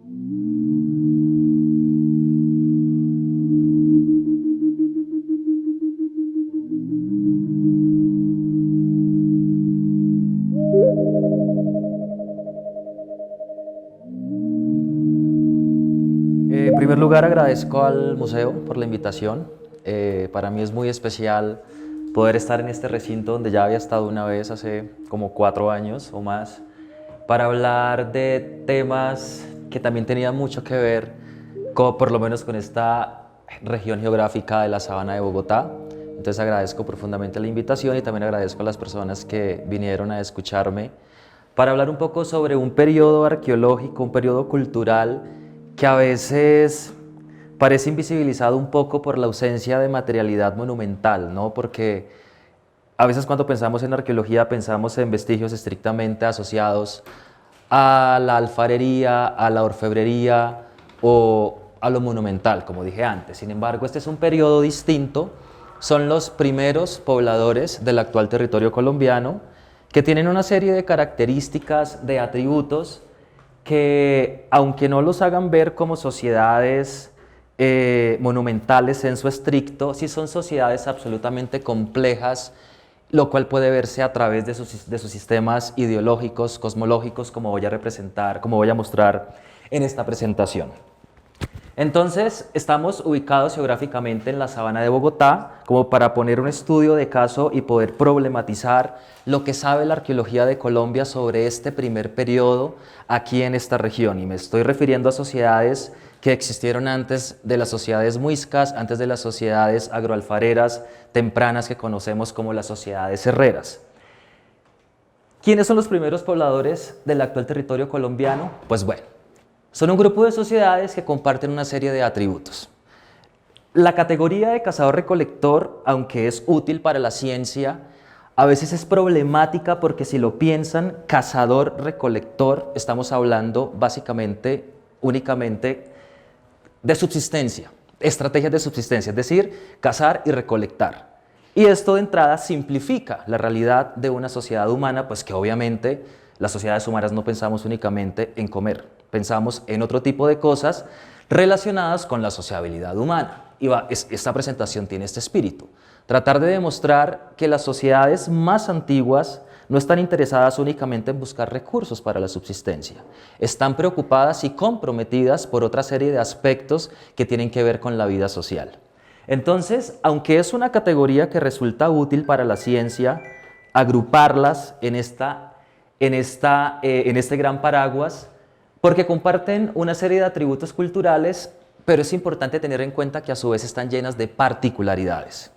En primer lugar, agradezco al museo por la invitación. Para mí es muy especial poder estar en este recinto donde ya había estado una vez hace como 4 años o más, para hablar de temas que también tenían mucho que ver por lo menos con esta región geográfica de la Sabana de Bogotá. Entonces agradezco profundamente la invitación y también agradezco a las personas que vinieron a escucharme para hablar un poco sobre un periodo arqueológico, un periodo cultural que a veces parece invisibilizado un poco por la ausencia de materialidad monumental, ¿no? Porque a veces cuando pensamos en arqueología pensamos en vestigios estrictamente asociados a la alfarería, a la orfebrería o a lo monumental, como dije antes. Sin embargo, este es un periodo distinto. Son los primeros pobladores del actual territorio colombiano que tienen una serie de características, de atributos que, aunque no los hagan ver como sociedades monumentales en su estricto, sí son sociedades absolutamente complejas, lo cual puede verse a través de sus sistemas ideológicos, cosmológicos, como voy a representar, como voy a mostrar en esta presentación. Entonces, estamos ubicados geográficamente en la Sabana de Bogotá, como para poner un estudio de caso y poder problematizar lo que sabe la arqueología de Colombia sobre este primer periodo aquí en esta región. Y me estoy refiriendo a sociedades que existieron antes de las sociedades muiscas, antes de las sociedades agroalfareras tempranas que conocemos como las sociedades herreras. ¿Quiénes son los primeros pobladores del actual territorio colombiano? Pues bueno, son un grupo de sociedades que comparten una serie de atributos. La categoría de cazador-recolector, aunque es útil para la ciencia, a veces es problemática porque si lo piensan, cazador-recolector, estamos hablando básicamente, únicamente de subsistencia, estrategias de subsistencia, es decir, cazar y recolectar. Y esto de entrada simplifica la realidad de una sociedad humana, pues que obviamente las sociedades humanas no pensamos únicamente en comer, pensamos en otro tipo de cosas relacionadas con la sociabilidad humana. Y esta presentación tiene este espíritu. Tratar de demostrar que las sociedades más antiguas no están interesadas únicamente en buscar recursos para la subsistencia. Están preocupadas y comprometidas por otra serie de aspectos que tienen que ver con la vida social. Entonces, aunque es una categoría que resulta útil para la ciencia, agruparlas en este gran paraguas, porque comparten una serie de atributos culturales, pero es importante tener en cuenta que a su vez están llenas de particularidades.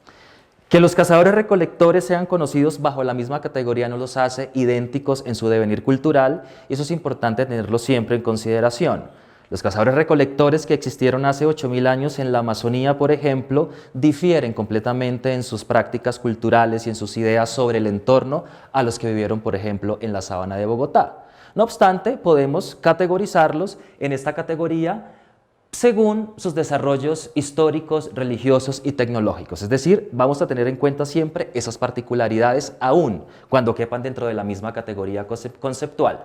Que los cazadores-recolectores sean conocidos bajo la misma categoría no los hace idénticos en su devenir cultural, y eso es importante tenerlo siempre en consideración. Los cazadores-recolectores que existieron hace 8.000 años en la Amazonía, por ejemplo, difieren completamente en sus prácticas culturales y en sus ideas sobre el entorno a los que vivieron, por ejemplo, en la Sabana de Bogotá. No obstante, podemos categorizarlos en esta categoría según sus desarrollos históricos, religiosos y tecnológicos. Es decir, vamos a tener en cuenta siempre esas particularidades, aún cuando quepan dentro de la misma categoría conceptual.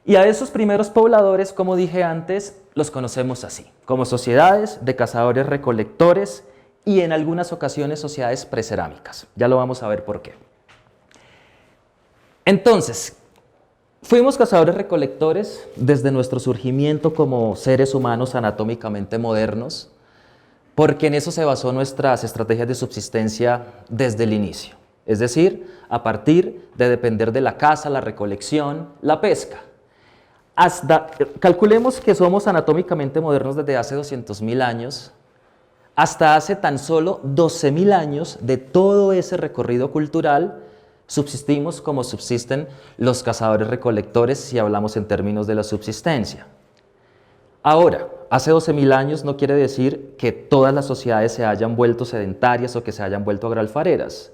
Y a esos primeros pobladores, como dije antes, los conocemos así, como sociedades de cazadores-recolectores y en algunas ocasiones sociedades precerámicas. Ya lo vamos a ver por qué. Entonces, fuimos cazadores-recolectores desde nuestro surgimiento como seres humanos anatómicamente modernos, porque en eso se basó nuestras estrategias de subsistencia desde el inicio. Es decir, a partir de depender de la caza, la recolección, la pesca. Calculemos que somos anatómicamente modernos desde hace 200.000 años, hasta hace tan solo 12.000 años de todo ese recorrido cultural, subsistimos como subsisten los cazadores-recolectores si hablamos en términos de la subsistencia. Ahora, hace 12.000 años no quiere decir que todas las sociedades se hayan vuelto sedentarias o que se hayan vuelto agroalfareras.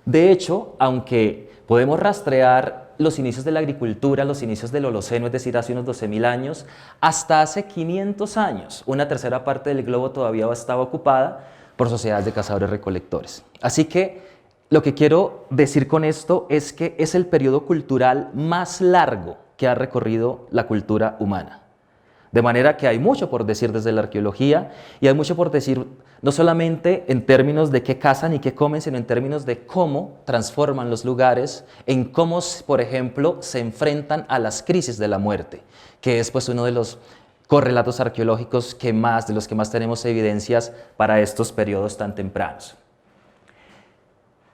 De hecho, aunque podemos rastrear los inicios de la agricultura, los inicios del Holoceno, es decir, hace unos 12.000 años, hasta hace 500 años, una tercera parte del globo todavía estaba ocupada por sociedades de cazadores-recolectores. Así que lo que quiero decir con esto es que es el periodo cultural más largo que ha recorrido la cultura humana. De manera que hay mucho por decir desde la arqueología y hay mucho por decir no solamente en términos de qué cazan y qué comen, sino en términos de cómo transforman los lugares, en cómo, por ejemplo, se enfrentan a las crisis de la muerte, que es pues uno de los correlatos arqueológicos de los que más tenemos evidencias para estos periodos tan tempranos.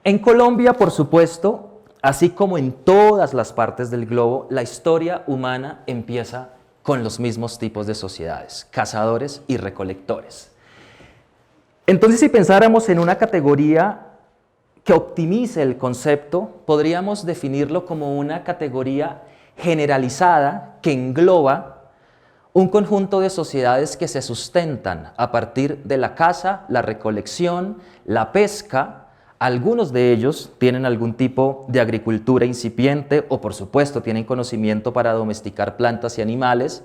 En Colombia, por supuesto, así como en todas las partes del globo, la historia humana empieza con los mismos tipos de sociedades, cazadores y recolectores. Entonces, si pensáramos en una categoría que optimice el concepto, podríamos definirlo como una categoría generalizada que engloba un conjunto de sociedades que se sustentan a partir de la caza, la recolección, la pesca. Algunos de ellos tienen algún tipo de agricultura incipiente o, por supuesto, tienen conocimiento para domesticar plantas y animales,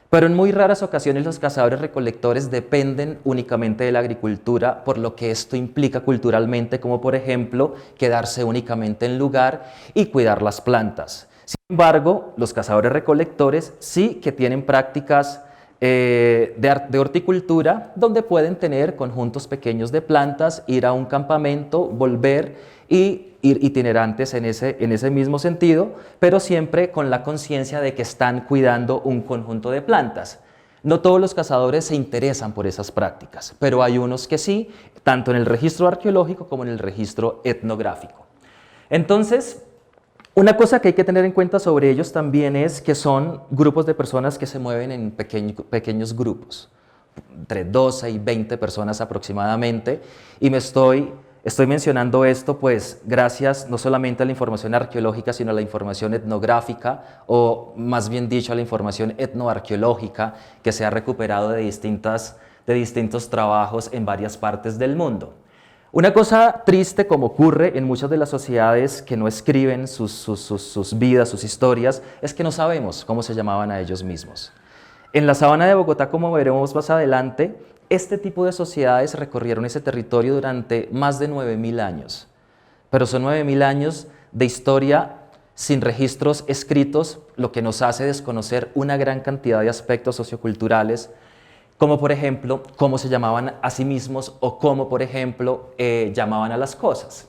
pero en muy raras ocasiones los cazadores-recolectores dependen únicamente de la agricultura, por lo que esto implica culturalmente, como por ejemplo, quedarse únicamente en lugar y cuidar las plantas. Sin embargo, los cazadores-recolectores sí que tienen prácticas de horticultura, donde pueden tener conjuntos pequeños de plantas, ir a un campamento, volver y ir itinerantes en ese mismo sentido, pero siempre con la conciencia de que están cuidando un conjunto de plantas. No todos los cazadores se interesan por esas prácticas, pero hay unos que sí, tanto en el registro arqueológico como en el registro etnográfico. Entonces, una cosa que hay que tener en cuenta sobre ellos también es que son grupos de personas que se mueven en pequeños grupos, entre 12 y 20 personas aproximadamente, y estoy mencionando esto pues gracias no solamente a la información arqueológica, sino a la información etnográfica, o más bien dicho a la información etnoarqueológica que se ha recuperado de distintos trabajos en varias partes del mundo. Una cosa triste, como ocurre en muchas de las sociedades que no escriben sus vidas, sus historias, es que no sabemos cómo se llamaban a ellos mismos. En la sabana de Bogotá, como veremos más adelante, este tipo de sociedades recorrieron ese territorio durante más de 9.000 años. Pero son 9.000 años de historia sin registros escritos, lo que nos hace desconocer una gran cantidad de aspectos socioculturales, como por ejemplo, cómo se llamaban a sí mismos o cómo, por ejemplo, llamaban a las cosas.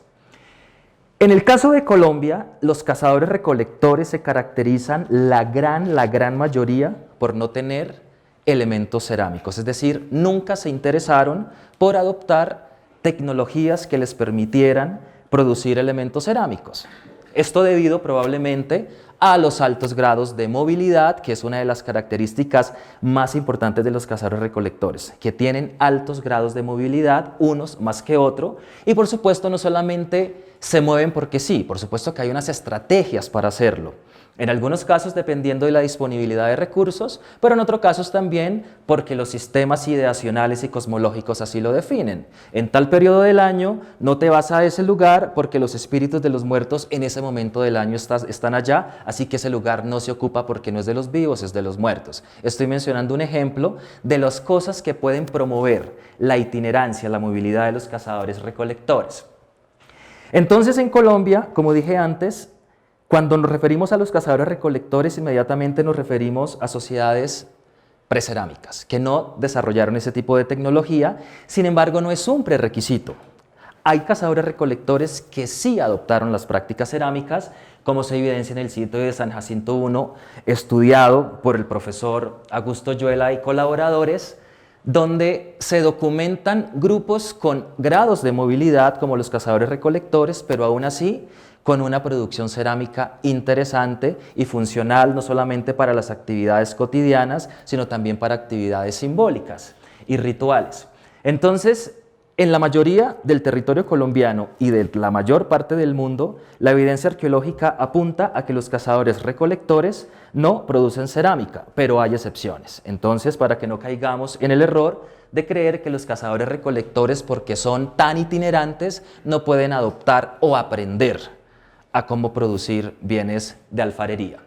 En el caso de Colombia, los cazadores-recolectores se caracterizan la gran mayoría por no tener elementos cerámicos, es decir, nunca se interesaron por adoptar tecnologías que les permitieran producir elementos cerámicos. Esto debido probablemente a los altos grados de movilidad, que es una de las características más importantes de los cazadores-recolectores, que tienen altos grados de movilidad, unos más que otros, y por supuesto no solamente se mueven porque sí, por supuesto que hay unas estrategias para hacerlo. En algunos casos dependiendo de la disponibilidad de recursos, pero en otros casos también porque los sistemas ideacionales y cosmológicos así lo definen. En tal periodo del año no te vas a ese lugar porque los espíritus de los muertos en ese momento del año están allá, así que ese lugar no se ocupa porque no es de los vivos, es de los muertos. Estoy mencionando un ejemplo de las cosas que pueden promover la itinerancia, la movilidad de los cazadores-recolectores. Entonces en Colombia, como dije antes, cuando nos referimos a los cazadores-recolectores, inmediatamente nos referimos a sociedades precerámicas, que no desarrollaron ese tipo de tecnología, sin embargo no es un prerequisito. Hay cazadores-recolectores que sí adoptaron las prácticas cerámicas, como se evidencia en el sitio de San Jacinto I, estudiado por el profesor Augusto Yuela y colaboradores, donde se documentan grupos con grados de movilidad como los cazadores-recolectores, pero aún así con una producción cerámica interesante y funcional no solamente para las actividades cotidianas, sino también para actividades simbólicas y rituales. Entonces, en la mayoría del territorio colombiano y de la mayor parte del mundo, la evidencia arqueológica apunta a que los cazadores-recolectores no producen cerámica, pero hay excepciones. Entonces, para que no caigamos en el error de creer que los cazadores-recolectores, porque son tan itinerantes, no pueden adoptar o aprender a cómo producir bienes de alfarería.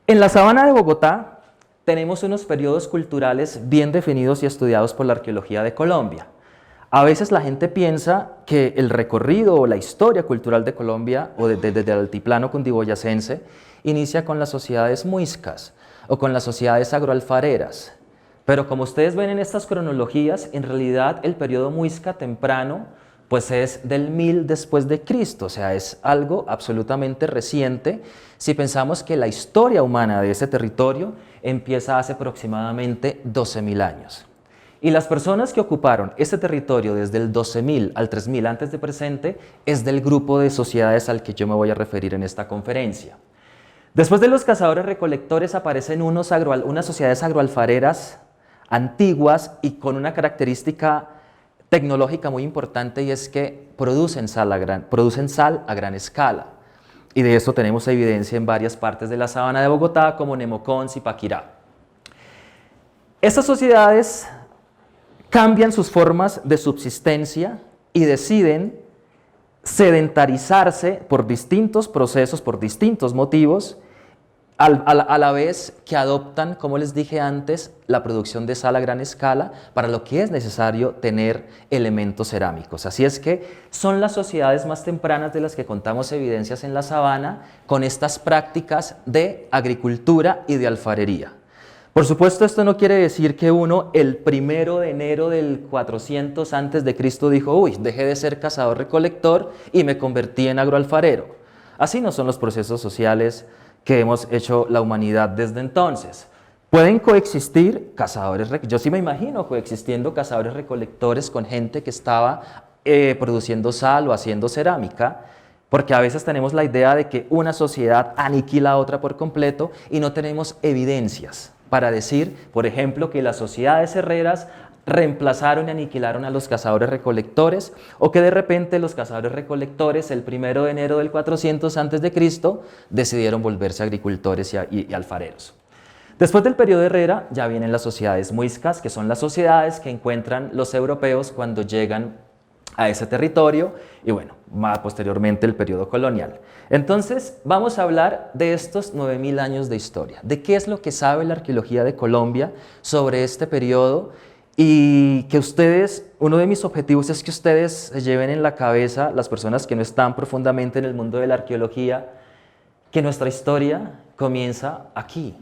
En la sabana de Bogotá tenemos unos periodos culturales bien definidos y estudiados por la arqueología de Colombia. A veces la gente piensa que el recorrido o la historia cultural de Colombia o desde el altiplano cundiboyacense inicia con las sociedades muiscas. o con las sociedades agroalfareras. Pero como ustedes ven en estas cronologías, en realidad el periodo muisca temprano pues es del 1000 después de Cristo, o sea, es algo absolutamente reciente si pensamos que la historia humana de ese territorio empieza hace aproximadamente 12.000 años. Y las personas que ocuparon ese territorio desde el 12.000 al 3.000 antes de presente es del grupo de sociedades al que yo me voy a referir en esta conferencia. Después de los cazadores-recolectores aparecen unas sociedades agroalfareras antiguas y con una característica tecnológica muy importante, y es que producen sal a gran escala. Y de eso tenemos evidencia en varias partes de la sabana de Bogotá, como Nemocón, Zipaquirá. Estas sociedades cambian sus formas de subsistencia y deciden sedentarizarse por distintos procesos, por distintos motivos, a la vez que adoptan, como les dije antes, la producción de sal a gran escala, para lo que es necesario tener elementos cerámicos. Así es que son las sociedades más tempranas de las que contamos evidencias en la sabana con estas prácticas de agricultura y de alfarería. Por supuesto, esto no quiere decir que uno el 1 de enero del 400 antes de Cristo dijo, uy, dejé de ser cazador-recolector y me convertí en agroalfarero. Así no son los procesos sociales que hemos hecho la humanidad desde entonces. Pueden coexistir cazadores, yo sí me imagino coexistiendo cazadores-recolectores con gente que estaba produciendo sal o haciendo cerámica, porque a veces tenemos la idea de que una sociedad aniquila a otra por completo y no tenemos evidencias para decir, por ejemplo, que las sociedades herreras reemplazaron y aniquilaron a los cazadores-recolectores, o que de repente los cazadores-recolectores el 1 de enero del 400 a.C. decidieron volverse agricultores y alfareros. Después del periodo Herrera ya vienen las sociedades muiscas, que son las sociedades que encuentran los europeos cuando llegan a ese territorio, y bueno, más posteriormente el periodo colonial. Entonces vamos a hablar de estos 9.000 años de historia, de qué es lo que sabe la arqueología de Colombia sobre este periodo. Y que ustedes, uno de mis objetivos es que ustedes se lleven en la cabeza, las personas que no están profundamente en el mundo de la arqueología, que nuestra historia comienza aquí.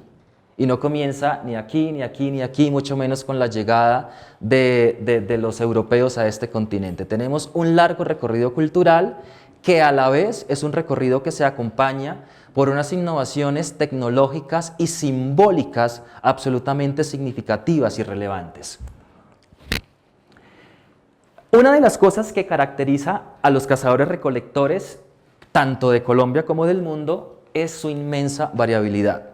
Y no comienza ni aquí, ni aquí, ni aquí, mucho menos con la llegada de los europeos a este continente. Tenemos un largo recorrido cultural que a la vez es un recorrido que se acompaña por unas innovaciones tecnológicas y simbólicas absolutamente significativas y relevantes. Una de las cosas que caracteriza a los cazadores-recolectores, tanto de Colombia como del mundo, es su inmensa variabilidad.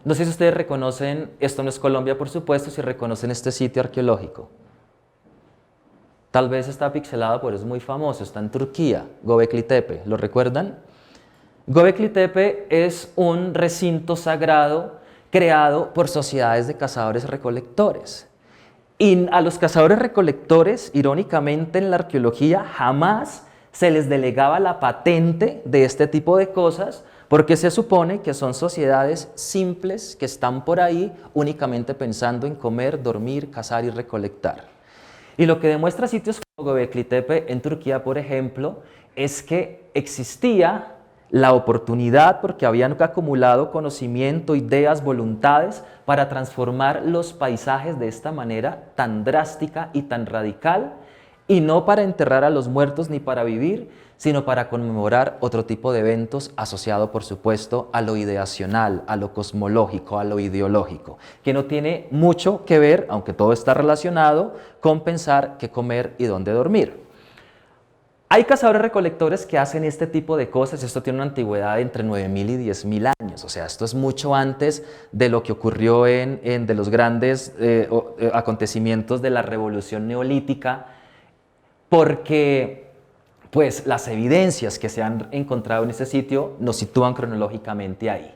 No sé si ustedes reconocen, esto no es Colombia por supuesto, si reconocen este sitio arqueológico. Tal vez está pixelado, pero es muy famoso, está en Turquía, Göbekli Tepe, ¿lo recuerdan? Göbekli Tepe es un recinto sagrado creado por sociedades de cazadores-recolectores. Y a los cazadores-recolectores, irónicamente en la arqueología, jamás se les delegaba la patente de este tipo de cosas, porque se supone que son sociedades simples que están por ahí únicamente pensando en comer, dormir, cazar y recolectar. Y lo que demuestra sitios como Göbekli Tepe en Turquía, por ejemplo, es que existía la oportunidad, porque habían acumulado conocimiento, ideas, voluntades, para transformar los paisajes de esta manera tan drástica y tan radical, y no para enterrar a los muertos ni para vivir, sino para conmemorar otro tipo de eventos asociado, por supuesto, a lo ideacional, a lo cosmológico, a lo ideológico, que no tiene mucho que ver, aunque todo está relacionado, con pensar qué comer y dónde dormir. Hay cazadores-recolectores que hacen este tipo de cosas. Esto tiene una antigüedad de entre 9.000 y 10.000 años, o sea, esto es mucho antes de lo que ocurrió de los grandes acontecimientos de la revolución neolítica, porque pues, las evidencias que se han encontrado en este sitio nos sitúan cronológicamente ahí.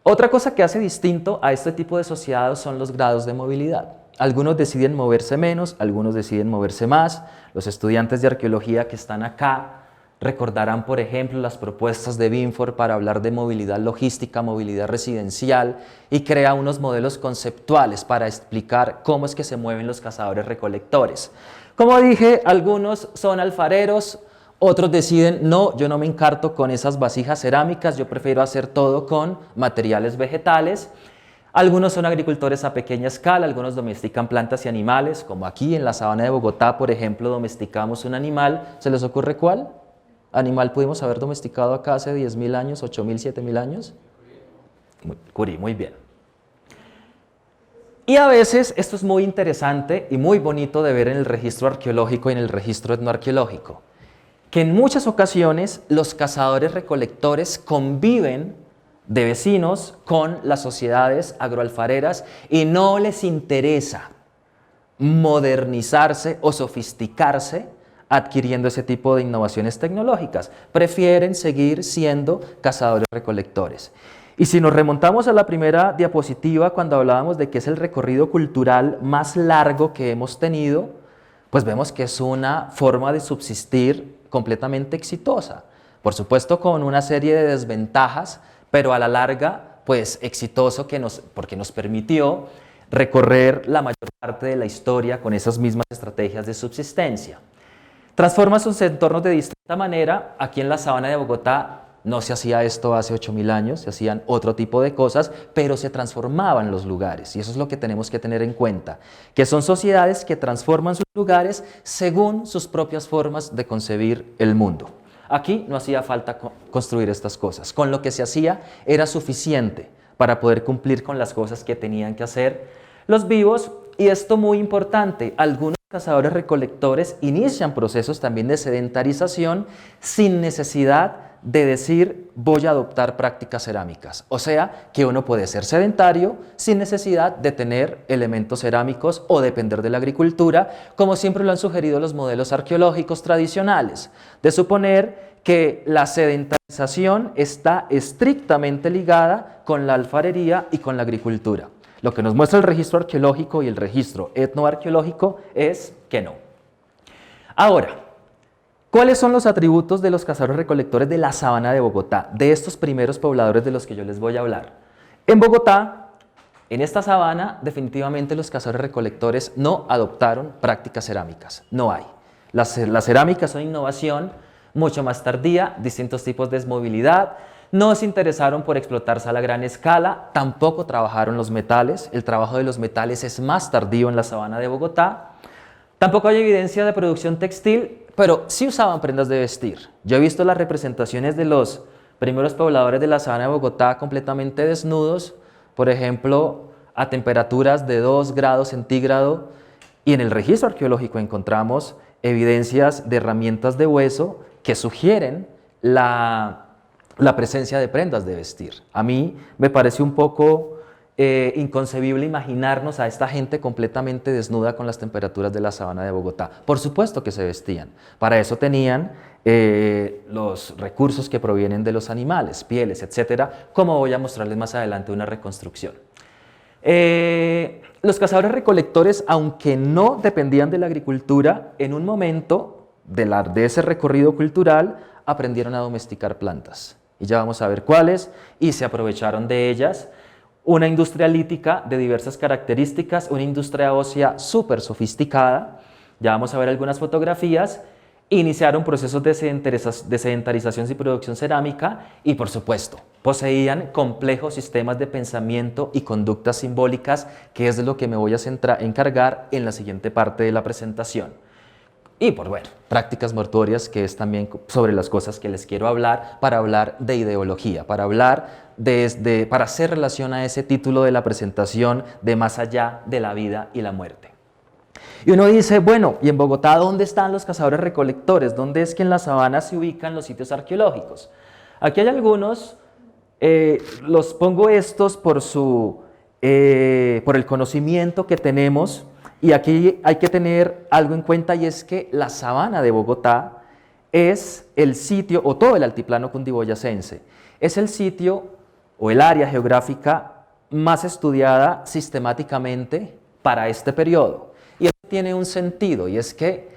Otra cosa que hace distinto a este tipo de sociedades son los grados de movilidad. Algunos deciden moverse menos, algunos deciden moverse más. Los estudiantes de arqueología que están acá recordarán, por ejemplo, las propuestas de Binford para hablar de movilidad logística, movilidad residencial, y crea unos modelos conceptuales para explicar cómo es que se mueven los cazadores-recolectores. Como dije, algunos son alfareros, otros deciden, no, yo no me encarto con esas vasijas cerámicas, yo prefiero hacer todo con materiales vegetales. Algunos son agricultores a pequeña escala, algunos domestican plantas y animales, como aquí en la sabana de Bogotá, por ejemplo, domesticamos un animal. ¿Se les ocurre cuál animal pudimos haber domesticado acá hace 10.000 años, 8.000, 7.000 años? Curí, muy bien. Y a veces esto es muy interesante y muy bonito de ver en el registro arqueológico y en el registro etnoarqueológico, que en muchas ocasiones los cazadores-recolectores conviven de vecinos con las sociedades agroalfareras y no les interesa modernizarse o sofisticarse adquiriendo ese tipo de innovaciones tecnológicas. Prefieren seguir siendo cazadores-recolectores. Y si nos remontamos a la primera diapositiva, cuando hablábamos de que es el recorrido cultural más largo que hemos tenido, pues vemos que es una forma de subsistir completamente exitosa. Por supuesto, con una serie de desventajas, pero a la larga, pues exitoso porque nos permitió recorrer la mayor parte de la historia con esas mismas estrategias de subsistencia. Transforma sus entornos de distinta manera. Aquí en la sabana de Bogotá no se hacía esto hace 8.000 años, se hacían otro tipo de cosas, pero se transformaban los lugares. Y eso es lo que tenemos que tener en cuenta, que son sociedades que transforman sus lugares según sus propias formas de concebir el mundo. Aquí no hacía falta construir estas cosas. Con lo que se hacía era suficiente para poder cumplir con las cosas que tenían que hacer los vivos. Y esto muy importante, algunos cazadores recolectores inician procesos también de sedentarización sin necesidad de decir voy a adoptar prácticas cerámicas. O sea, que uno puede ser sedentario sin necesidad de tener elementos cerámicos o depender de la agricultura, como siempre lo han sugerido los modelos arqueológicos tradicionales, de suponer que la sedentarización está estrictamente ligada con la alfarería y con la agricultura. Lo que nos muestra el registro arqueológico y el registro etnoarqueológico es que no. Ahora, ¿cuáles son los atributos de los cazadores-recolectores de la sabana de Bogotá, de estos primeros pobladores de los que yo les voy a hablar? En Bogotá, en esta sabana, definitivamente los cazadores-recolectores no adoptaron prácticas cerámicas, no hay. Las cerámicas son innovación mucho más tardía, distintos tipos de movilidad. No se interesaron por explotarse a la gran escala, tampoco trabajaron los metales. El trabajo de los metales es más tardío en la sabana de Bogotá. Tampoco hay evidencia de producción textil, pero sí usaban prendas de vestir. Yo he visto las representaciones de los primeros pobladores de la sabana de Bogotá completamente desnudos, por ejemplo, a temperaturas de 2 grados centígrados, y en el registro arqueológico encontramos evidencias de herramientas de hueso que sugieren la presencia de prendas de vestir. A mí me parece un poco inconcebible imaginarnos a esta gente completamente desnuda con las temperaturas de la sabana de Bogotá. Por supuesto que se vestían. Para eso tenían los recursos que provienen de los animales, pieles, etcétera, como voy a mostrarles más adelante una reconstrucción. Los cazadores recolectores, aunque no dependían de la agricultura, en un momento de ese recorrido cultural aprendieron a domesticar plantas. Y ya vamos a ver cuáles, y se aprovecharon de ellas. Una industria lítica de diversas características, una industria ósea súper sofisticada. Ya vamos a ver algunas fotografías. Iniciaron procesos de sedentarización y producción cerámica y, por supuesto, poseían complejos sistemas de pensamiento y conductas simbólicas, que es de lo que me voy a encargar en la siguiente parte de la presentación. Y por bueno, prácticas mortuorias, que es también sobre las cosas que les quiero hablar, para hablar de ideología, para hablar para hacer relación a ese título de la presentación de más allá de la vida y la muerte. Y uno dice, bueno, ¿y en Bogotá dónde están los cazadores recolectores? ¿Dónde es que en la sabana se ubican los sitios arqueológicos? Aquí hay algunos, los pongo estos por el conocimiento que tenemos. Y aquí hay que tener algo en cuenta, y es que la sabana de Bogotá es el sitio, o todo el altiplano cundiboyacense, es el sitio o el área geográfica más estudiada sistemáticamente para este periodo. Y eso tiene un sentido, y es que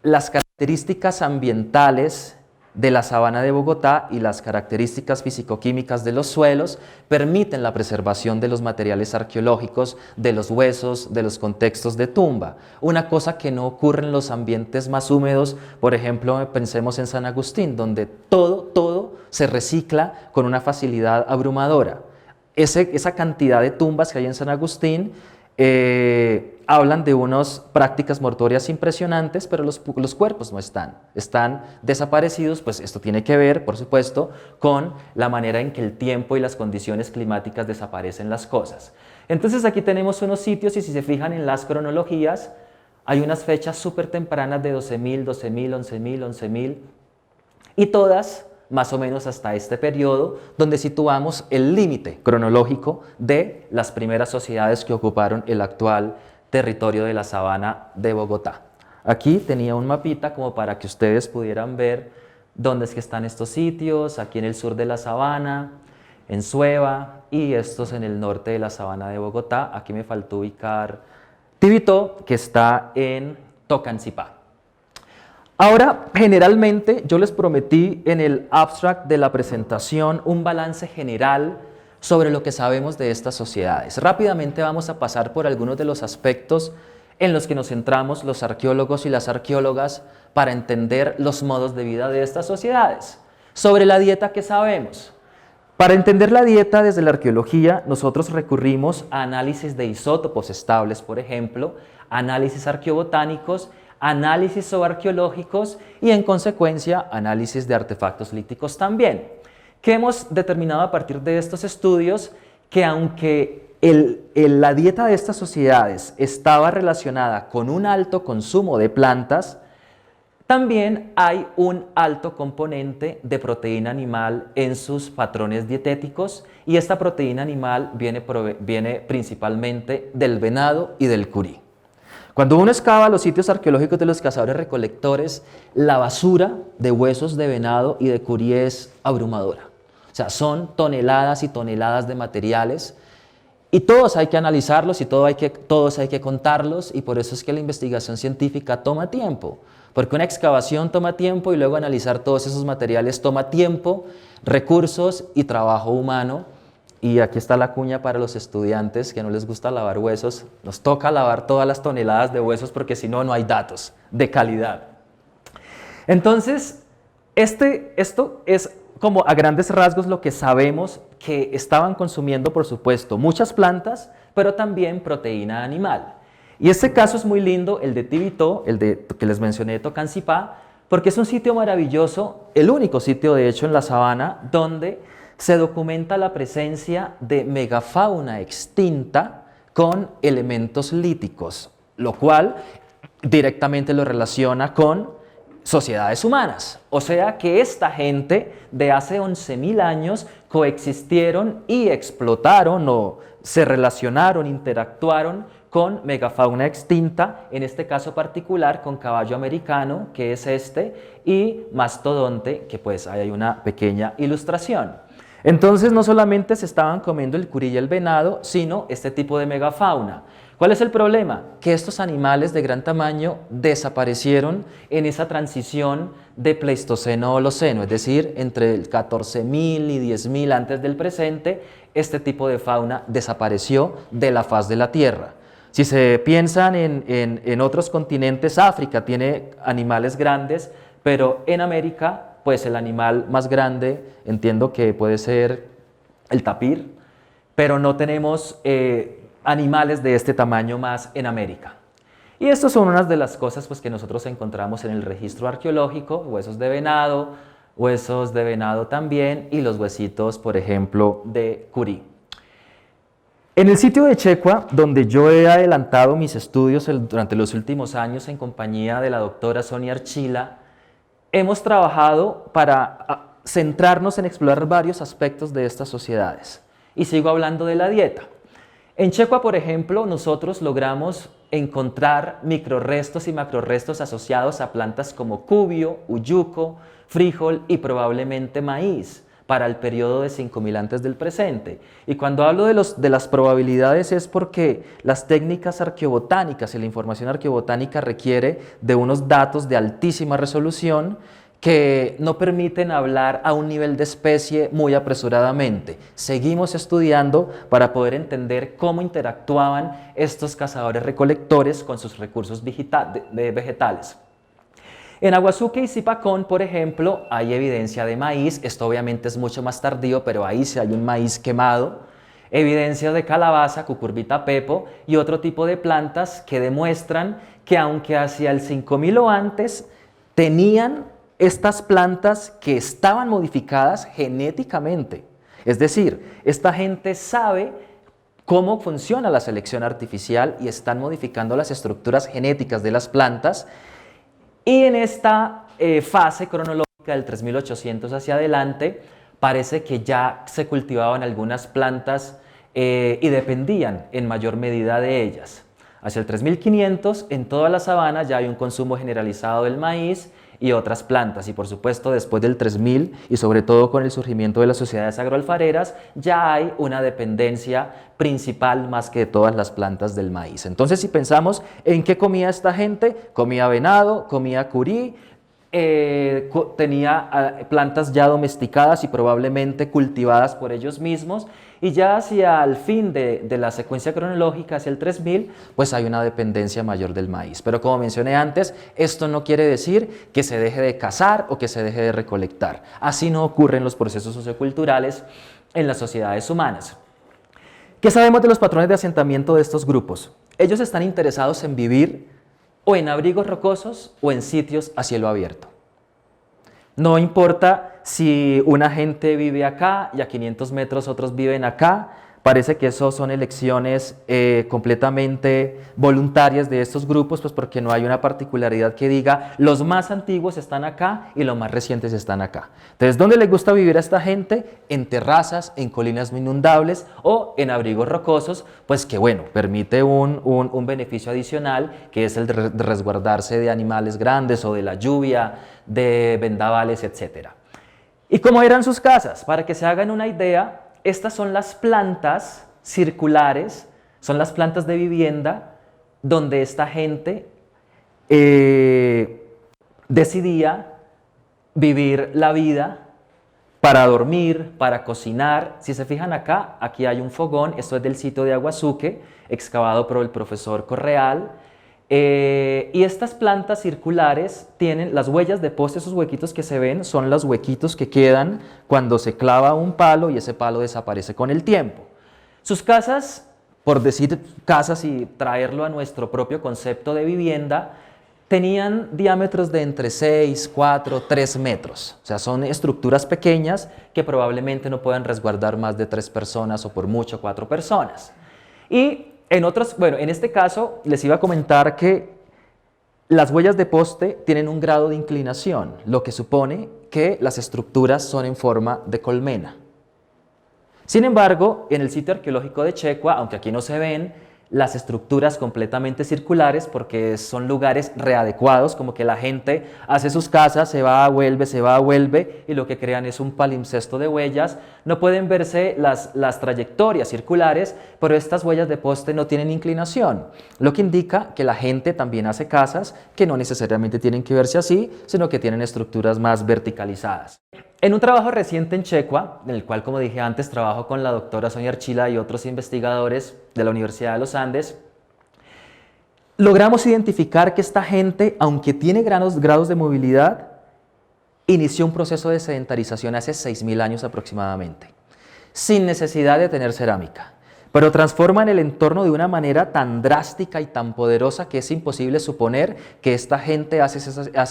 las características ambientales de la sabana de Bogotá y las características fisicoquímicas de los suelos permiten la preservación de los materiales arqueológicos, de los huesos, de los contextos de tumba. Una cosa que no ocurre en los ambientes más húmedos, por ejemplo, pensemos en San Agustín, donde todo se recicla con una facilidad abrumadora. esa cantidad de tumbas que hay en San Agustín hablan de unas prácticas mortuorias impresionantes, pero los cuerpos no están desaparecidos. Pues esto tiene que ver, por supuesto, con la manera en que el tiempo y las condiciones climáticas desaparecen las cosas. Entonces aquí tenemos unos sitios y si se fijan en las cronologías, hay unas fechas súper tempranas de 12.000, 12.000, 11.000, 11.000 y todas más o menos hasta este periodo, donde situamos el límite cronológico de las primeras sociedades que ocuparon el actual territorio de la sabana de Bogotá. Aquí tenía un mapita como para que ustedes pudieran ver dónde es que están estos sitios, aquí en el sur de la sabana, en Sueva, y estos en el norte de la sabana de Bogotá. Aquí me faltó ubicar Tibito, que está en Tocancipá. Ahora, generalmente, yo les prometí en el abstract de la presentación un balance general sobre lo que sabemos de estas sociedades. Rápidamente vamos a pasar por algunos de los aspectos en los que nos centramos los arqueólogos y las arqueólogas para entender los modos de vida de estas sociedades. Sobre la dieta, ¿qué sabemos? Para entender la dieta desde la arqueología, nosotros recurrimos a análisis de isótopos estables, por ejemplo, análisis arqueobotánicos, análisis zooarqueológicos y, en consecuencia, análisis de artefactos líticos también. ¿Qué hemos determinado a partir de estos estudios? Que aunque la dieta de estas sociedades estaba relacionada con un alto consumo de plantas, también hay un alto componente de proteína animal en sus patrones dietéticos y esta proteína animal viene principalmente del venado y del curí. Cuando uno excava los sitios arqueológicos de los cazadores recolectores, la basura de huesos de venado y de curí es abrumadora. O sea, son toneladas y toneladas de materiales y todos hay que analizarlos y todos hay que contarlos, y por eso es que la investigación científica toma tiempo. Porque una excavación toma tiempo y luego analizar todos esos materiales toma tiempo, recursos y trabajo humano. Y aquí está la cuña para los estudiantes que no les gusta lavar huesos. Nos toca lavar todas las toneladas de huesos porque si no, no hay datos de calidad. Entonces, esto es como a grandes rasgos lo que sabemos que estaban consumiendo, por supuesto, muchas plantas, pero también proteína animal. Y este caso es muy lindo, el de Tibito, que les mencioné de Tocancipá, porque es un sitio maravilloso, el único sitio de hecho en la sabana donde se documenta la presencia de megafauna extinta con elementos líticos, lo cual directamente lo relaciona con sociedades humanas. O sea que esta gente de hace 11.000 años coexistieron y explotaron o se relacionaron, interactuaron con megafauna extinta, en este caso particular con caballo americano, que es este, y mastodonte, que pues ahí hay una pequeña ilustración. Entonces no solamente se estaban comiendo el curí y el venado, sino este tipo de megafauna. ¿Cuál es el problema? Que estos animales de gran tamaño desaparecieron en esa transición de Pleistoceno a Holoceno, es decir, entre el 14.000 y 10.000 antes del presente, este tipo de fauna desapareció de la faz de la Tierra. Si se piensan en otros continentes, África tiene animales grandes, pero en América, pues el animal más grande, entiendo que puede ser el tapir, pero no tenemos animales de este tamaño más en América. Y estas son unas de las cosas pues, que nosotros encontramos en el registro arqueológico: huesos de venado también, y los huesitos, por ejemplo, de curí. En el sitio de Checua, donde yo he adelantado mis estudios durante los últimos años en compañía de la doctora Sonia Archila, hemos trabajado para centrarnos en explorar varios aspectos de estas sociedades. Y sigo hablando de la dieta. En Checua, por ejemplo, nosotros logramos encontrar microrrestos y macrorrestos asociados a plantas como cubio, uyuco, frijol y probablemente maíz para el periodo de 5.000 antes del presente. Y cuando hablo de las probabilidades es porque las técnicas arqueobotánicas y la información arqueobotánica requiere de unos datos de altísima resolución que no permiten hablar a un nivel de especie muy apresuradamente. Seguimos estudiando para poder entender cómo interactuaban estos cazadores recolectores con sus recursos vegetales. En Aguazuque y Zipacón, por ejemplo, hay evidencia de maíz. Esto obviamente es mucho más tardío, pero ahí sí hay un maíz quemado. evidencias de calabaza, cucurbita pepo y otro tipo de plantas que demuestran que aunque hacia el 5000 o antes tenían estas plantas que estaban modificadas genéticamente. Es decir, esta gente sabe cómo funciona la selección artificial y están modificando las estructuras genéticas de las plantas. Y en esta fase cronológica del 3800 hacia adelante, parece que ya se cultivaban algunas plantas y dependían en mayor medida de ellas. Hacia el 3500, en toda la sabana ya hay un consumo generalizado del maíz y otras plantas, y por supuesto después del 3000 y sobre todo con el surgimiento de las sociedades agroalfareras ya hay una dependencia principal más que de todas las plantas del maíz. Entonces, si pensamos en qué comía esta gente, comía venado, comía curí, tenía plantas ya domesticadas y probablemente cultivadas por ellos mismos, y ya hacia el fin de la secuencia cronológica, hacia el 3000, pues hay una dependencia mayor del maíz. Pero como mencioné antes, esto no quiere decir que se deje de cazar o que se deje de recolectar. Así no ocurren los procesos socioculturales en las sociedades humanas. ¿Qué sabemos de los patrones de asentamiento de estos grupos? Ellos están interesados en vivir o en abrigos rocosos o en sitios a cielo abierto. No importa si una gente vive acá y a 500 metros otros viven acá, parece que eso son elecciones completamente voluntarias de estos grupos, pues porque no hay una particularidad que diga los más antiguos están acá y los más recientes están acá. Entonces, ¿dónde les gusta vivir a esta gente? En terrazas, en colinas no inundables o en abrigos rocosos, pues que bueno, permite un beneficio adicional, que es el de resguardarse de animales grandes o de la lluvia, de vendavales, etc. ¿Y cómo eran sus casas? Para que se hagan una idea, estas son las plantas circulares, son las plantas de vivienda donde esta gente decidía vivir la vida para dormir, para cocinar. Si se fijan acá, aquí hay un fogón, esto es del sitio de Aguazuque, excavado por el profesor Correal. Y estas plantas circulares tienen las huellas de poste, esos huequitos que se ven son los huequitos que quedan cuando se clava un palo y ese palo desaparece con el tiempo. Sus casas, por decir casas y traerlo a nuestro propio concepto de vivienda, tenían diámetros de entre 6, 4, 3 metros. O sea, son estructuras pequeñas que probablemente no puedan resguardar más de 3 personas o por mucho 4 personas. Y en este caso les iba a comentar que las huellas de poste tienen un grado de inclinación, lo que supone que las estructuras son en forma de colmena. Sin embargo, en el sitio arqueológico de Checua, aunque aquí no se ven las estructuras completamente circulares porque son lugares readecuados, como que la gente hace sus casas, se va, vuelve y lo que crean es un palimpsesto de huellas. No pueden verse las trayectorias circulares, pero estas huellas de poste no tienen inclinación, lo que indica que la gente también hace casas que no necesariamente tienen que verse así, sino que tienen estructuras más verticalizadas. En un trabajo reciente en Checua, en el cual, como dije antes, trabajo con la doctora Sonia Archila y otros investigadores de la Universidad de los Andes, logramos identificar que esta gente, aunque tiene grados de movilidad, inició un proceso de sedentarización hace 6000 años aproximadamente, sin necesidad de tener cerámica, pero transforman el entorno de una manera tan drástica y tan poderosa que es imposible suponer que esta gente hace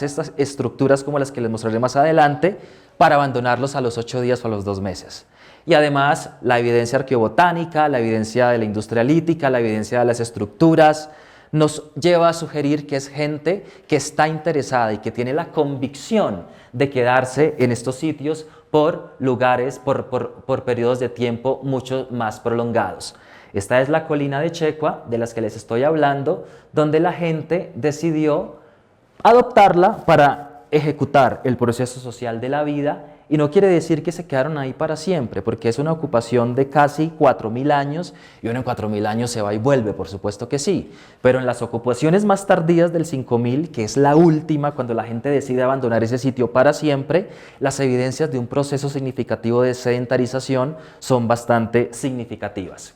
estas estructuras como las que les mostraré más adelante para abandonarlos a los 8 días o a los 2 meses. Y además, la evidencia arqueobotánica, la evidencia de la industria lítica, la evidencia de las estructuras, nos lleva a sugerir que es gente que está interesada y que tiene la convicción de quedarse en estos sitios por lugares, por periodos de tiempo mucho más prolongados. Esta es la colina de Checua, de las que les estoy hablando, donde la gente decidió adoptarla para ejecutar el proceso social de la vida, y no quiere decir que se quedaron ahí para siempre, porque es una ocupación de casi 4000 años, y uno en 4000 años se va y vuelve, por supuesto que sí, pero en las ocupaciones más tardías del 5000, que es la última, cuando la gente decide abandonar ese sitio para siempre, las evidencias de un proceso significativo de sedentarización son bastante significativas.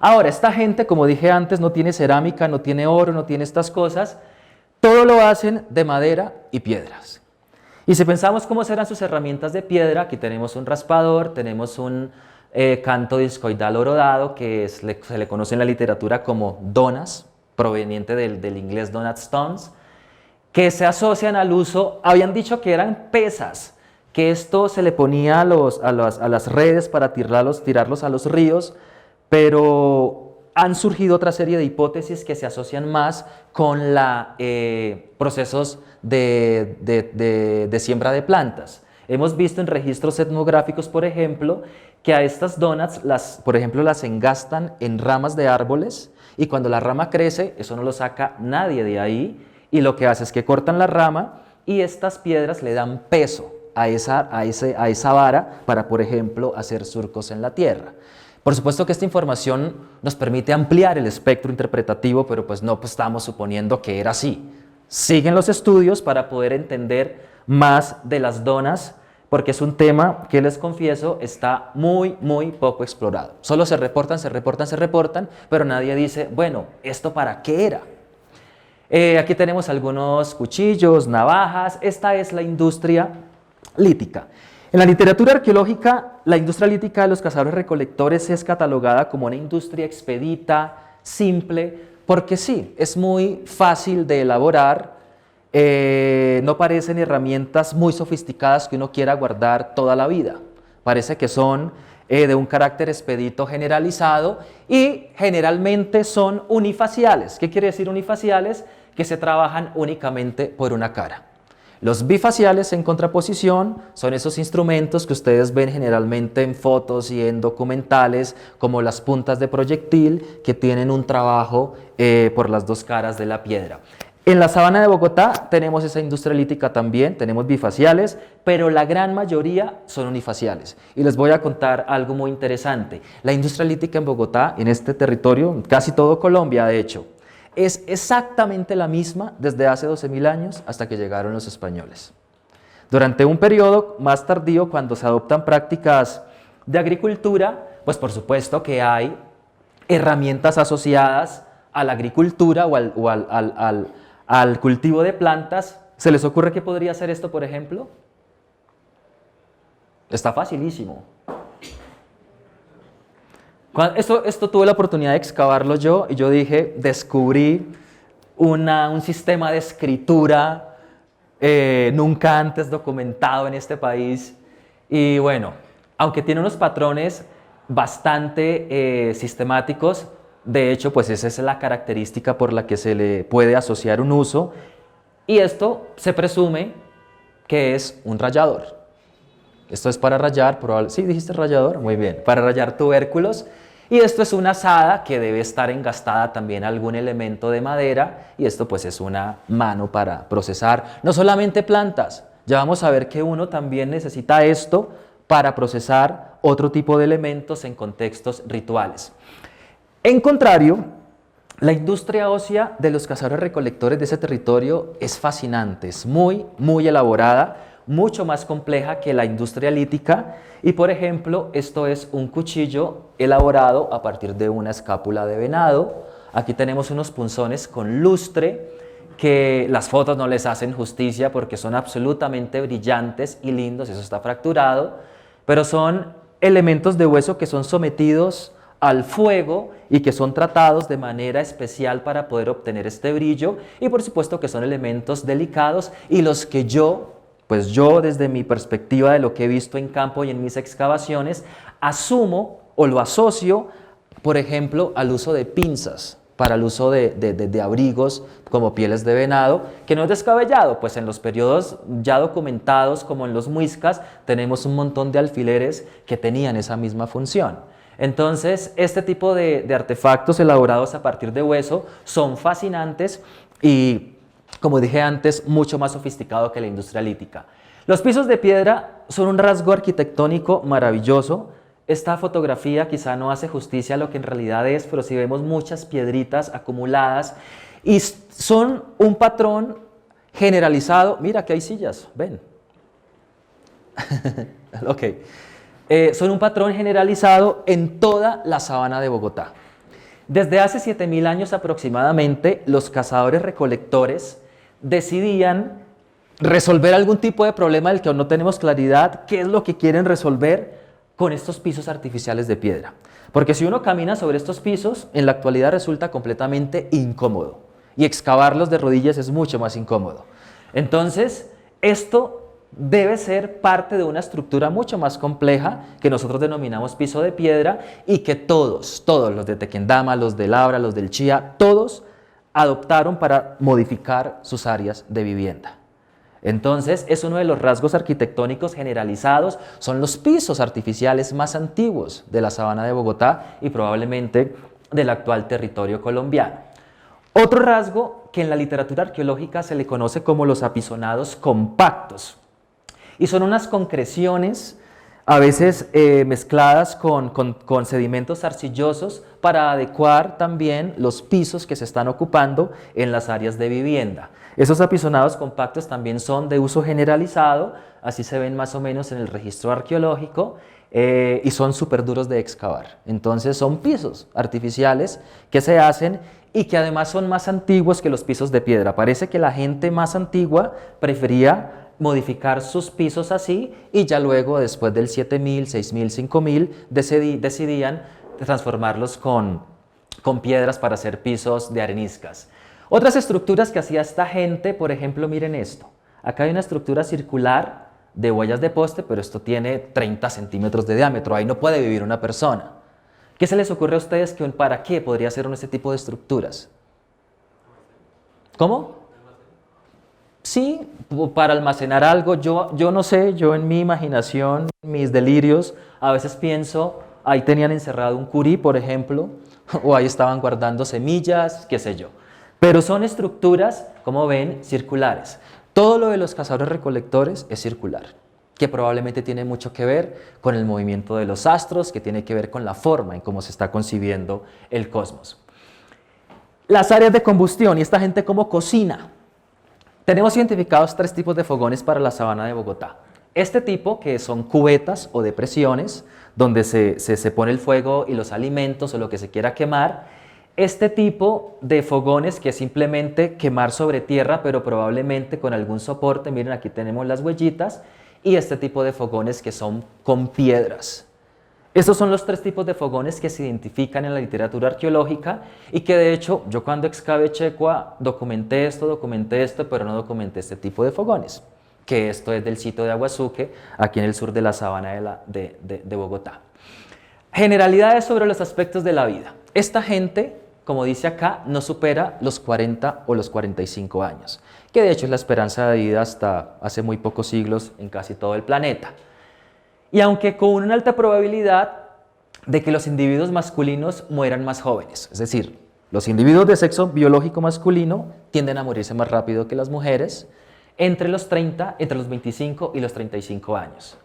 Ahora, esta gente, como dije antes, no tiene cerámica, no tiene oro, no tiene estas cosas, todo lo hacen de madera y piedras. Y si pensamos cómo serán sus herramientas de piedra, aquí tenemos un raspador, tenemos un canto discoidal horodado, que se le conoce en la literatura como donas, proveniente del inglés donut stones, que se asocian al uso, habían dicho que eran pesas, que esto se le ponía a las redes para tirarlos a los ríos, pero han surgido otra serie de hipótesis que se asocian más con procesos de siembra de plantas. Hemos visto en registros etnográficos, por ejemplo, que a estas donuts, por ejemplo, las engastan en ramas de árboles y cuando la rama crece, eso no lo saca nadie de ahí y lo que hace es que cortan la rama y estas piedras le dan peso a esa vara para, por ejemplo, hacer surcos en la tierra. Por supuesto que esta información nos permite ampliar el espectro interpretativo, pero pues no estamos suponiendo que era así. Siguen los estudios para poder entender más de las donas, porque es un tema que les confieso está muy poco explorado. Solo se reportan, pero nadie dice, bueno, ¿esto para qué era? Aquí tenemos algunos cuchillos, navajas. Esta es la industria lítica. En la literatura arqueológica, la industria lítica de los cazadores-recolectores es catalogada como una industria expedita, simple, porque sí, es muy fácil de elaborar, no parecen herramientas muy sofisticadas que uno quiera guardar toda la vida. Parece que son de un carácter expedito generalizado y generalmente son unifaciales. ¿Qué quiere decir unifaciales? Que se trabajan únicamente por una cara. Los bifaciales, en contraposición, son esos instrumentos que ustedes ven generalmente en fotos y en documentales, como las puntas de proyectil, que tienen un trabajo por las dos caras de la piedra. En la sabana de Bogotá tenemos esa industria lítica también, tenemos bifaciales, pero la gran mayoría son unifaciales. Y les voy a contar algo muy interesante. La industria lítica en Bogotá, en este territorio, casi todo Colombia de hecho, es exactamente la misma desde hace 12.000 años hasta que llegaron los españoles. Durante un periodo más tardío, cuando se adoptan prácticas de agricultura, pues por supuesto que hay herramientas asociadas a la agricultura o al cultivo de plantas. ¿Se les ocurre qué podría ser esto, por ejemplo? Está facilísimo. Esto tuve la oportunidad de excavarlo yo y yo dije, descubrí un sistema de escritura nunca antes documentado en este país. Y bueno, aunque tiene unos patrones bastante sistemáticos, de hecho, pues esa es la característica por la que se le puede asociar un uso. Y esto se presume que es un rallador. Esto es para rallar, sí, dijiste rallador, muy bien, para rallar tubérculos. Y esto es una azada que debe estar engastada también a algún elemento de madera. Y esto pues es una mano para procesar no solamente plantas. Ya vamos a ver que uno también necesita esto para procesar otro tipo de elementos en contextos rituales. En contrario, la industria ósea de los cazadores-recolectores de ese territorio es fascinante, es muy elaborada, mucho más compleja que la industria lítica. Y por ejemplo, esto es un cuchillo elaborado a partir de una escápula de venado. Aquí tenemos unos punzones con lustre que las fotos no les hacen justicia porque son absolutamente brillantes y lindos, eso está fracturado, pero son elementos de hueso que son sometidos al fuego y que son tratados de manera especial para poder obtener este brillo, y por supuesto que son elementos delicados y los que yo desde mi perspectiva de lo que he visto en campo y en mis excavaciones, asumo o lo asocio, por ejemplo, al uso de pinzas para el uso de abrigos como pieles de venado, que no es descabellado, pues en los periodos ya documentados como en los muiscas tenemos un montón de alfileres que tenían esa misma función. Entonces, este tipo de artefactos elaborados a partir de hueso son fascinantes y, como dije antes, mucho más sofisticado que la industria lítica. Los pisos de piedra son un rasgo arquitectónico maravilloso. Esta fotografía quizá no hace justicia a lo que en realidad es, pero si vemos muchas piedritas acumuladas y son un patrón generalizado. Mira que hay sillas, ven. Ok. Son un patrón generalizado en toda la sabana de Bogotá. Desde hace 7.000 años aproximadamente, los cazadores-recolectores decidían resolver algún tipo de problema del que no tenemos claridad, qué es lo que quieren resolver, con estos pisos artificiales de piedra. Porque si uno camina sobre estos pisos, en la actualidad resulta completamente incómodo. Y excavarlos de rodillas es mucho más incómodo. Entonces, esto debe ser parte de una estructura mucho más compleja que nosotros denominamos piso de piedra y que todos los de Tequendama, los del Abra, los del Chía, todos adoptaron para modificar sus áreas de vivienda. Entonces, es uno de los rasgos arquitectónicos generalizados, son los pisos artificiales más antiguos de la sabana de Bogotá y probablemente del actual territorio colombiano. Otro rasgo que en la literatura arqueológica se le conoce como los apisonados compactos, y son unas concreciones a veces mezcladas con sedimentos arcillosos para adecuar también los pisos que se están ocupando en las áreas de vivienda. Esos apisonados compactos también son de uso generalizado, así se ven más o menos en el registro arqueológico, y son súper duros de excavar. Entonces son pisos artificiales que se hacen y que además son más antiguos que los pisos de piedra. Parece que la gente más antigua prefería modificar sus pisos así y ya luego, después del 7000, 6000, 5000, decidían transformarlos con piedras para hacer pisos de areniscas. Otras estructuras que hacía esta gente, por ejemplo, miren esto. Acá hay una estructura circular de huellas de poste, pero esto tiene 30 centímetros de diámetro, ahí no puede vivir una persona. ¿Qué se les ocurre a ustedes que para qué podría ser este tipo de estructuras? ¿Cómo? Sí, para almacenar algo. Yo no sé, yo en mi imaginación, mis delirios, a veces pienso, ahí tenían encerrado un curí, por ejemplo, o ahí estaban guardando semillas, qué sé yo. Pero son estructuras, como ven, circulares. Todo lo de los cazadores recolectores es circular, que probablemente tiene mucho que ver con el movimiento de los astros, que tiene que ver con la forma en cómo se está concibiendo el cosmos. Las áreas de combustión y esta gente cómo cocina. Tenemos identificados 3 tipos de fogones para la sabana de Bogotá. Este tipo, que son cubetas o depresiones, donde se pone el fuego y los alimentos o lo que se quiera quemar. Este tipo de fogones, que es simplemente quemar sobre tierra, pero probablemente con algún soporte. Miren, aquí tenemos las huellitas. Y este tipo de fogones que son con piedras. Estos son los 3 tipos de fogones que se identifican en la literatura arqueológica y que de hecho yo cuando excavé Checua documenté esto, pero no documenté este tipo de fogones, que esto es del sitio de Aguazuque, aquí en el sur de la sabana de Bogotá. Generalidades sobre los aspectos de la vida. Esta gente, como dice acá, no supera los 40 o los 45 años, que de hecho es la esperanza de vida hasta hace muy pocos siglos en casi todo el planeta. Y aunque con una alta probabilidad de que los individuos masculinos mueran más jóvenes, es decir, los individuos de sexo biológico masculino tienden a morirse más rápido que las mujeres entre los 25 y los 35 años.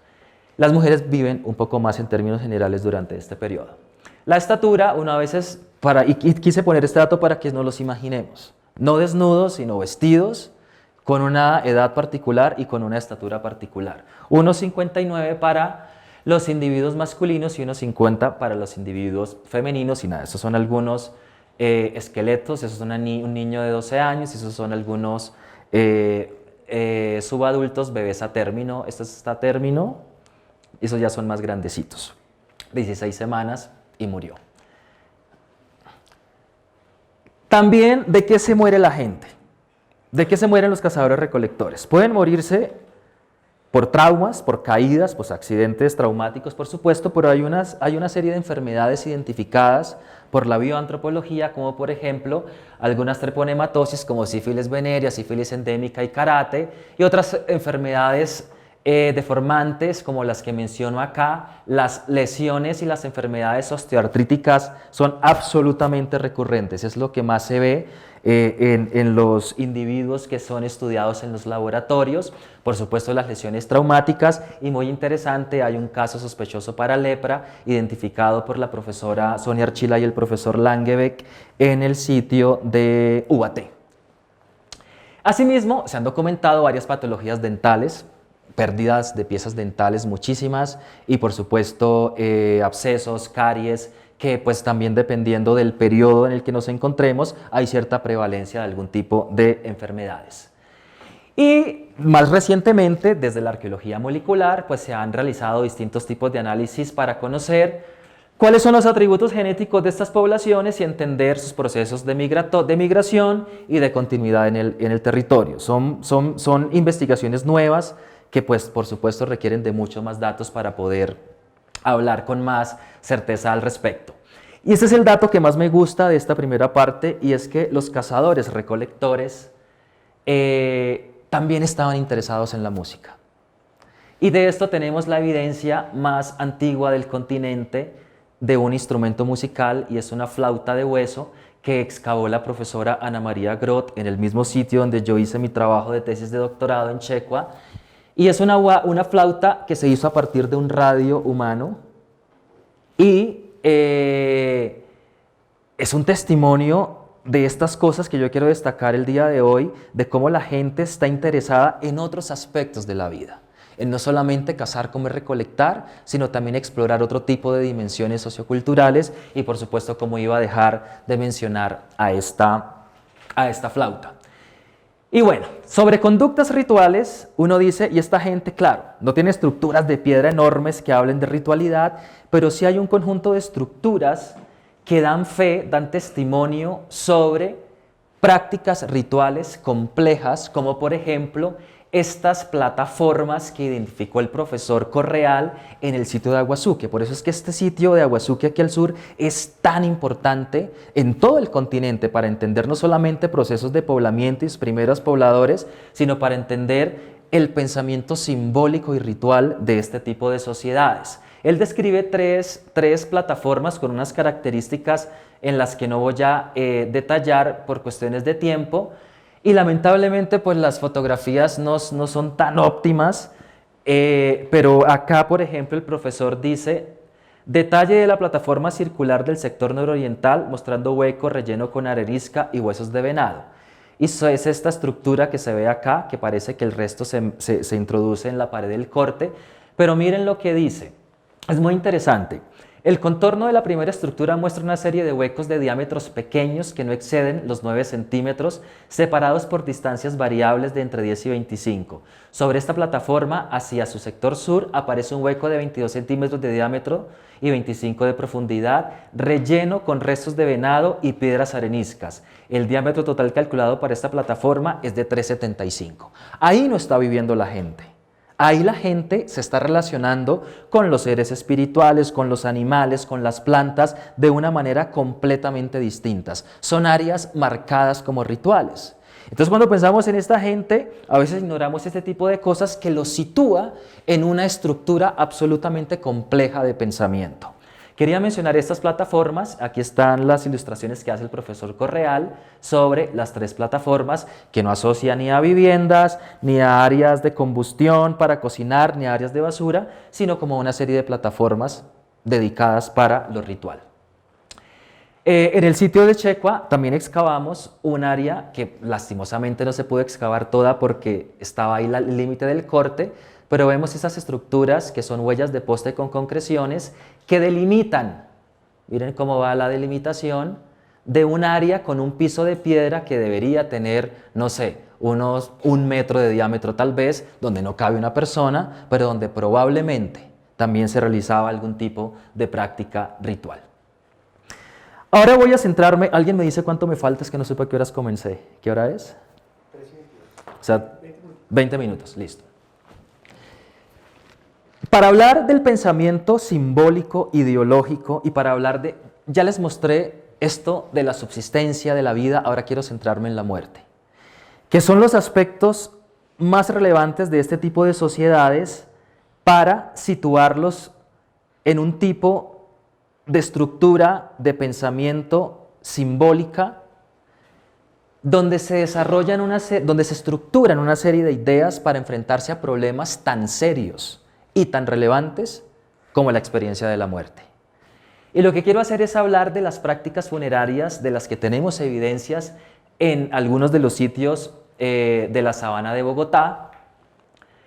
Las mujeres viven un poco más en términos generales durante este periodo. La estatura, una vez y quise poner este dato para que nos los imaginemos, no desnudos, sino vestidos, con una edad particular y con una estatura particular. 1,59 para los individuos masculinos y 1,50 para los individuos femeninos. Y nada, esos son algunos esqueletos, esos son un niño de 12 años, esos son algunos subadultos, bebés a término. Este está a término, esos ya son más grandecitos, 16 semanas y murió. También, ¿de qué se muere la gente? ¿De qué se mueren los cazadores recolectores? Pueden morirse por traumas, por caídas, por accidentes traumáticos, por supuesto, pero hay una serie de enfermedades identificadas por la bioantropología, como por ejemplo algunas treponematosis como sífilis venérea, sífilis endémica y karate, y otras enfermedades deformantes como las que menciono acá. Las lesiones y las enfermedades osteoartríticas son absolutamente recurrentes, es lo que más se ve en los individuos que son estudiados en los laboratorios. Por supuesto, las lesiones traumáticas, y muy interesante, hay un caso sospechoso para lepra identificado por la profesora Sonia Archila y el profesor Langebeck en el sitio de UAT. Asimismo, se han documentado varias patologías dentales, pérdidas de piezas dentales muchísimas, y por supuesto abscesos, caries, que pues también dependiendo del periodo en el que nos encontremos hay cierta prevalencia de algún tipo de enfermedades. Y más recientemente, desde la arqueología molecular, pues se han realizado distintos tipos de análisis para conocer cuáles son los atributos genéticos de estas poblaciones y entender sus procesos de migración y de continuidad en el territorio. Son investigaciones nuevas que, pues, por supuesto, requieren de muchos más datos para poder hablar con más certeza al respecto. Y este es el dato que más me gusta de esta primera parte, y es que los cazadores recolectores también estaban interesados en la música. Y de esto tenemos la evidencia más antigua del continente de un instrumento musical, y es una flauta de hueso que excavó la profesora Ana María Groth en el mismo sitio donde yo hice mi trabajo de tesis de doctorado en Checua. Y es una flauta que se hizo a partir de un radio humano, y es un testimonio de estas cosas que yo quiero destacar el día de hoy, de cómo la gente está interesada en otros aspectos de la vida, en no solamente cazar, comer, recolectar, sino también explorar otro tipo de dimensiones socioculturales, y por supuesto, cómo iba a dejar de mencionar a esta flauta. Y bueno, sobre conductas rituales, uno dice, y esta gente, claro, no tiene estructuras de piedra enormes que hablen de ritualidad, pero sí hay un conjunto de estructuras que dan fe, dan testimonio sobre prácticas rituales complejas, como por ejemplo estas plataformas que identificó el profesor Correal en el sitio de Aguazuque. Por eso es que este sitio de Aguazuque aquí al sur es tan importante en todo el continente para entender no solamente procesos de poblamiento y sus primeros pobladores, sino para entender el pensamiento simbólico y ritual de este tipo de sociedades. Él describe tres plataformas con unas características en las que no voy a detallar por cuestiones de tiempo, y lamentablemente pues las fotografías no son tan óptimas, pero acá, por ejemplo, el profesor dice: detalle de la plataforma circular del sector nororiental mostrando hueco relleno con arenisca y huesos de venado. Y es esta estructura que se ve acá, que parece que el resto se introduce en la pared del corte, pero miren lo que dice. Es muy interesante. El contorno de la primera estructura muestra una serie de huecos de diámetros pequeños que no exceden los 9 centímetros, separados por distancias variables de entre 10 y 25. Sobre esta plataforma, hacia su sector sur, aparece un hueco de 22 centímetros de diámetro y 25 de profundidad, relleno con restos de venado y piedras areniscas. El diámetro total calculado para esta plataforma es de 3,75. Ahí no está viviendo la gente. Ahí la gente se está relacionando con los seres espirituales, con los animales, con las plantas, de una manera completamente distintas. Son áreas marcadas como rituales. Entonces, cuando pensamos en esta gente, a veces ignoramos este tipo de cosas que los sitúa en una estructura absolutamente compleja de pensamiento. Quería mencionar estas plataformas. Aquí están las ilustraciones que hace el profesor Correal sobre las tres plataformas, que no asocia ni a viviendas, ni a áreas de combustión para cocinar, ni a áreas de basura, sino como una serie de plataformas dedicadas para lo ritual. En el sitio de Checua también excavamos un área que lastimosamente no se pudo excavar toda porque estaba ahí el límite del corte, pero vemos esas estructuras que son huellas de poste con concreciones que delimitan, miren cómo va la delimitación, de un área con un piso de piedra que debería tener, no sé, unos 1 metro de diámetro tal vez, donde no cabe una persona, pero donde probablemente también se realizaba algún tipo de práctica ritual. Ahora voy a centrarme, alguien me dice cuánto me falta, es que no sé para qué horas comencé. ¿Qué hora es? 3:22. O sea, 20 minutos, listo. Para hablar del pensamiento simbólico, ideológico, y para hablar de, ya les mostré esto de la subsistencia de la vida, ahora quiero centrarme en la muerte, que son los aspectos más relevantes de este tipo de sociedades para situarlos en un tipo de estructura de pensamiento simbólica donde se desarrollan donde se estructuran una serie de ideas para enfrentarse a problemas tan serios y tan relevantes como la experiencia de la muerte. Y lo que quiero hacer es hablar de las prácticas funerarias de las que tenemos evidencias en algunos de los sitios de la sabana de Bogotá.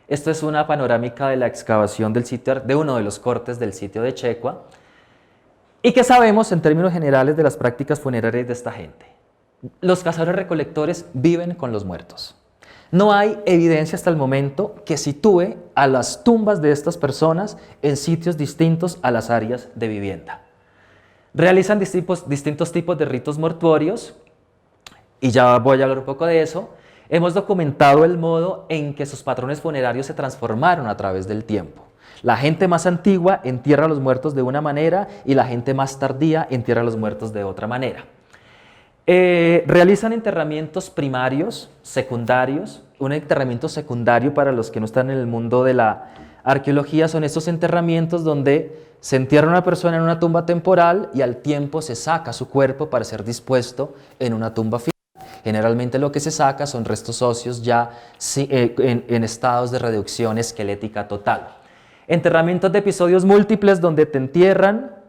Esto es una panorámica de la excavación del sitio, de uno de los cortes del sitio de Checua. ¿Y qué sabemos en términos generales de las prácticas funerarias de esta gente? Los cazadores recolectores viven con los muertos. No hay evidencia hasta el momento que sitúe a las tumbas de estas personas en sitios distintos a las áreas de vivienda. Realizan distintos tipos de ritos mortuorios, y ya voy a hablar un poco de eso. Hemos documentado el modo en que sus patrones funerarios se transformaron a través del tiempo. La gente más antigua entierra a los muertos de una manera y la gente más tardía entierra a los muertos de otra manera. Realizan enterramientos primarios, secundarios. Un enterramiento secundario, para los que no están en el mundo de la arqueología, son estos enterramientos donde se entierra una persona en una tumba temporal y al tiempo se saca su cuerpo para ser dispuesto en una tumba final. Generalmente lo que se saca son restos óseos ya en estados de reducción esquelética total. Enterramientos de episodios múltiples donde te entierran,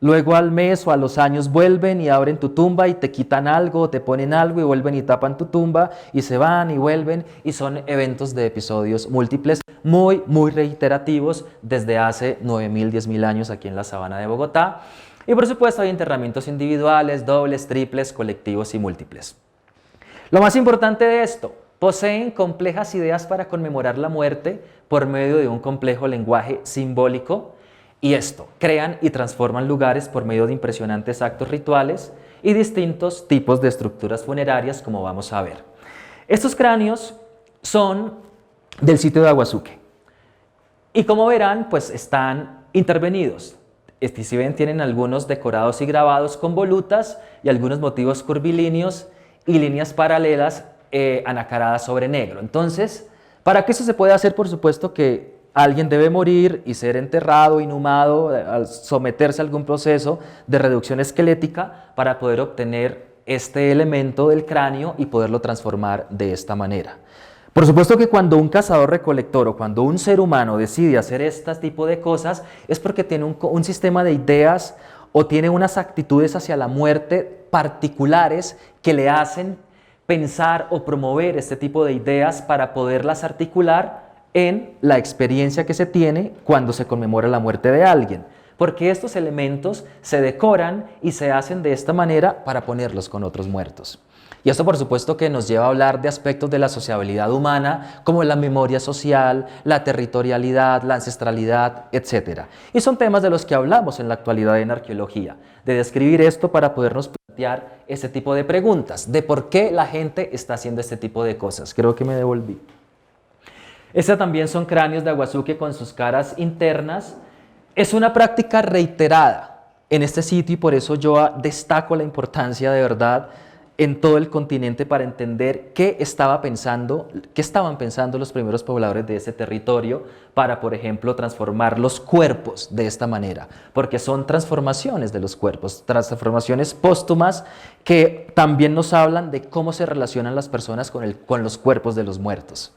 luego al mes o a los años vuelven y abren tu tumba y te quitan algo, te ponen algo y vuelven y tapan tu tumba y se van y vuelven, y son eventos de episodios múltiples muy reiterativos desde hace 9.000, 10.000 años aquí en la sabana de Bogotá. Y por supuesto hay enterramientos individuales, dobles, triples, colectivos y múltiples. Lo más importante de esto, poseen complejas ideas para conmemorar la muerte por medio de un complejo lenguaje simbólico, y esto, crean y transforman lugares por medio de impresionantes actos rituales y distintos tipos de estructuras funerarias, como vamos a ver. Estos cráneos son del sitio de Aguazuque y, como verán, pues están intervenidos. Si ven, tienen algunos decorados y grabados con volutas y algunos motivos curvilíneos y líneas paralelas anacaradas sobre negro. Entonces, para que eso se pueda hacer, por supuesto que alguien debe morir y ser enterrado, inhumado, al someterse a algún proceso de reducción esquelética para poder obtener este elemento del cráneo y poderlo transformar de esta manera. Por supuesto que cuando un cazador-recolector o cuando un ser humano decide hacer este tipo de cosas es porque tiene un sistema de ideas o tiene unas actitudes hacia la muerte particulares que le hacen pensar o promover este tipo de ideas para poderlas articular en la experiencia que se tiene cuando se conmemora la muerte de alguien, porque estos elementos se decoran y se hacen de esta manera para ponerlos con otros muertos. Y esto, por supuesto, que nos lleva a hablar de aspectos de la sociabilidad humana, como la memoria social, la territorialidad, la ancestralidad, etc. Y son temas de los que hablamos en la actualidad en arqueología, de describir esto para podernos plantear este tipo de preguntas, de por qué la gente está haciendo este tipo de cosas. Creo que me devolví. Estos también son cráneos de Aguazuque con sus caras internas. Es una práctica reiterada en este sitio y por eso yo destaco la importancia de verdad en todo el continente para entender qué estaban pensando los primeros pobladores de ese territorio para, por ejemplo, transformar los cuerpos de esta manera, porque son transformaciones de los cuerpos, transformaciones póstumas que también nos hablan de cómo se relacionan las personas con los cuerpos de los muertos.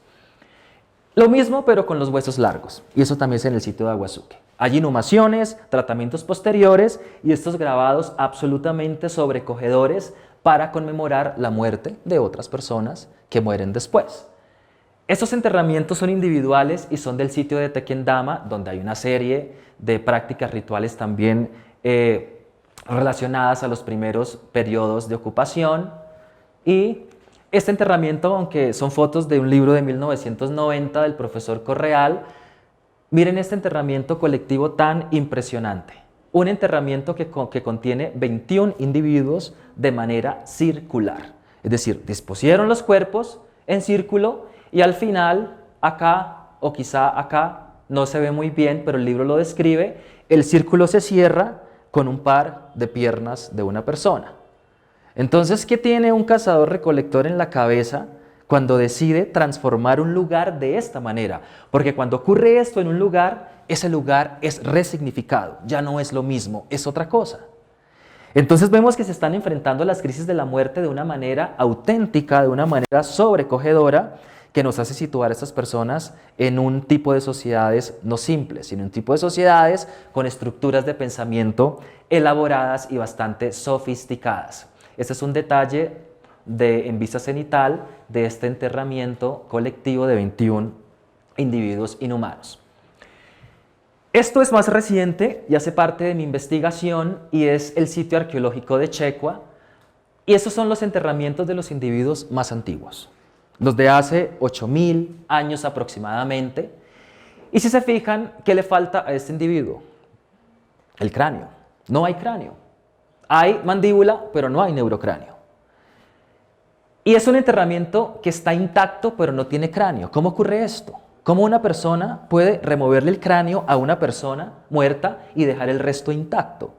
Lo mismo, pero con los huesos largos, y eso también es en el sitio de Aguazuque. Hay inhumaciones, tratamientos posteriores y estos grabados absolutamente sobrecogedores para conmemorar la muerte de otras personas que mueren después. Estos enterramientos son individuales y son del sitio de Tequendama, donde hay una serie de prácticas rituales también relacionadas a los primeros periodos de ocupación. Y este enterramiento, aunque son fotos de un libro de 1990 del profesor Correal, miren este enterramiento colectivo tan impresionante. Un enterramiento que contiene 21 individuos de manera circular. Es decir, dispusieron los cuerpos en círculo y al final, acá o quizá acá, no se ve muy bien, pero el libro lo describe, el círculo se cierra con un par de piernas de una persona. Entonces, ¿qué tiene un cazador-recolector en la cabeza cuando decide transformar un lugar de esta manera? Porque cuando ocurre esto en un lugar, ese lugar es resignificado, ya no es lo mismo, es otra cosa. Entonces vemos que se están enfrentando las crisis de la muerte de una manera auténtica, de una manera sobrecogedora, que nos hace situar a estas personas en un tipo de sociedades no simples, sino un tipo de sociedades con estructuras de pensamiento elaboradas y bastante sofisticadas. Este es un detalle en vista cenital de este enterramiento colectivo de 21 individuos inhumanos. Esto es más reciente y hace parte de mi investigación y es el sitio arqueológico de Checua, y estos son los enterramientos de los individuos más antiguos. los de hace 8.000 años aproximadamente. Y si se fijan, ¿qué le falta a este individuo? El cráneo. No hay cráneo. Hay mandíbula, pero no hay neurocráneo. Y es un enterramiento que está intacto, pero no tiene cráneo. ¿Cómo ocurre esto? ¿Cómo una persona puede removerle el cráneo a una persona muerta y dejar el resto intacto?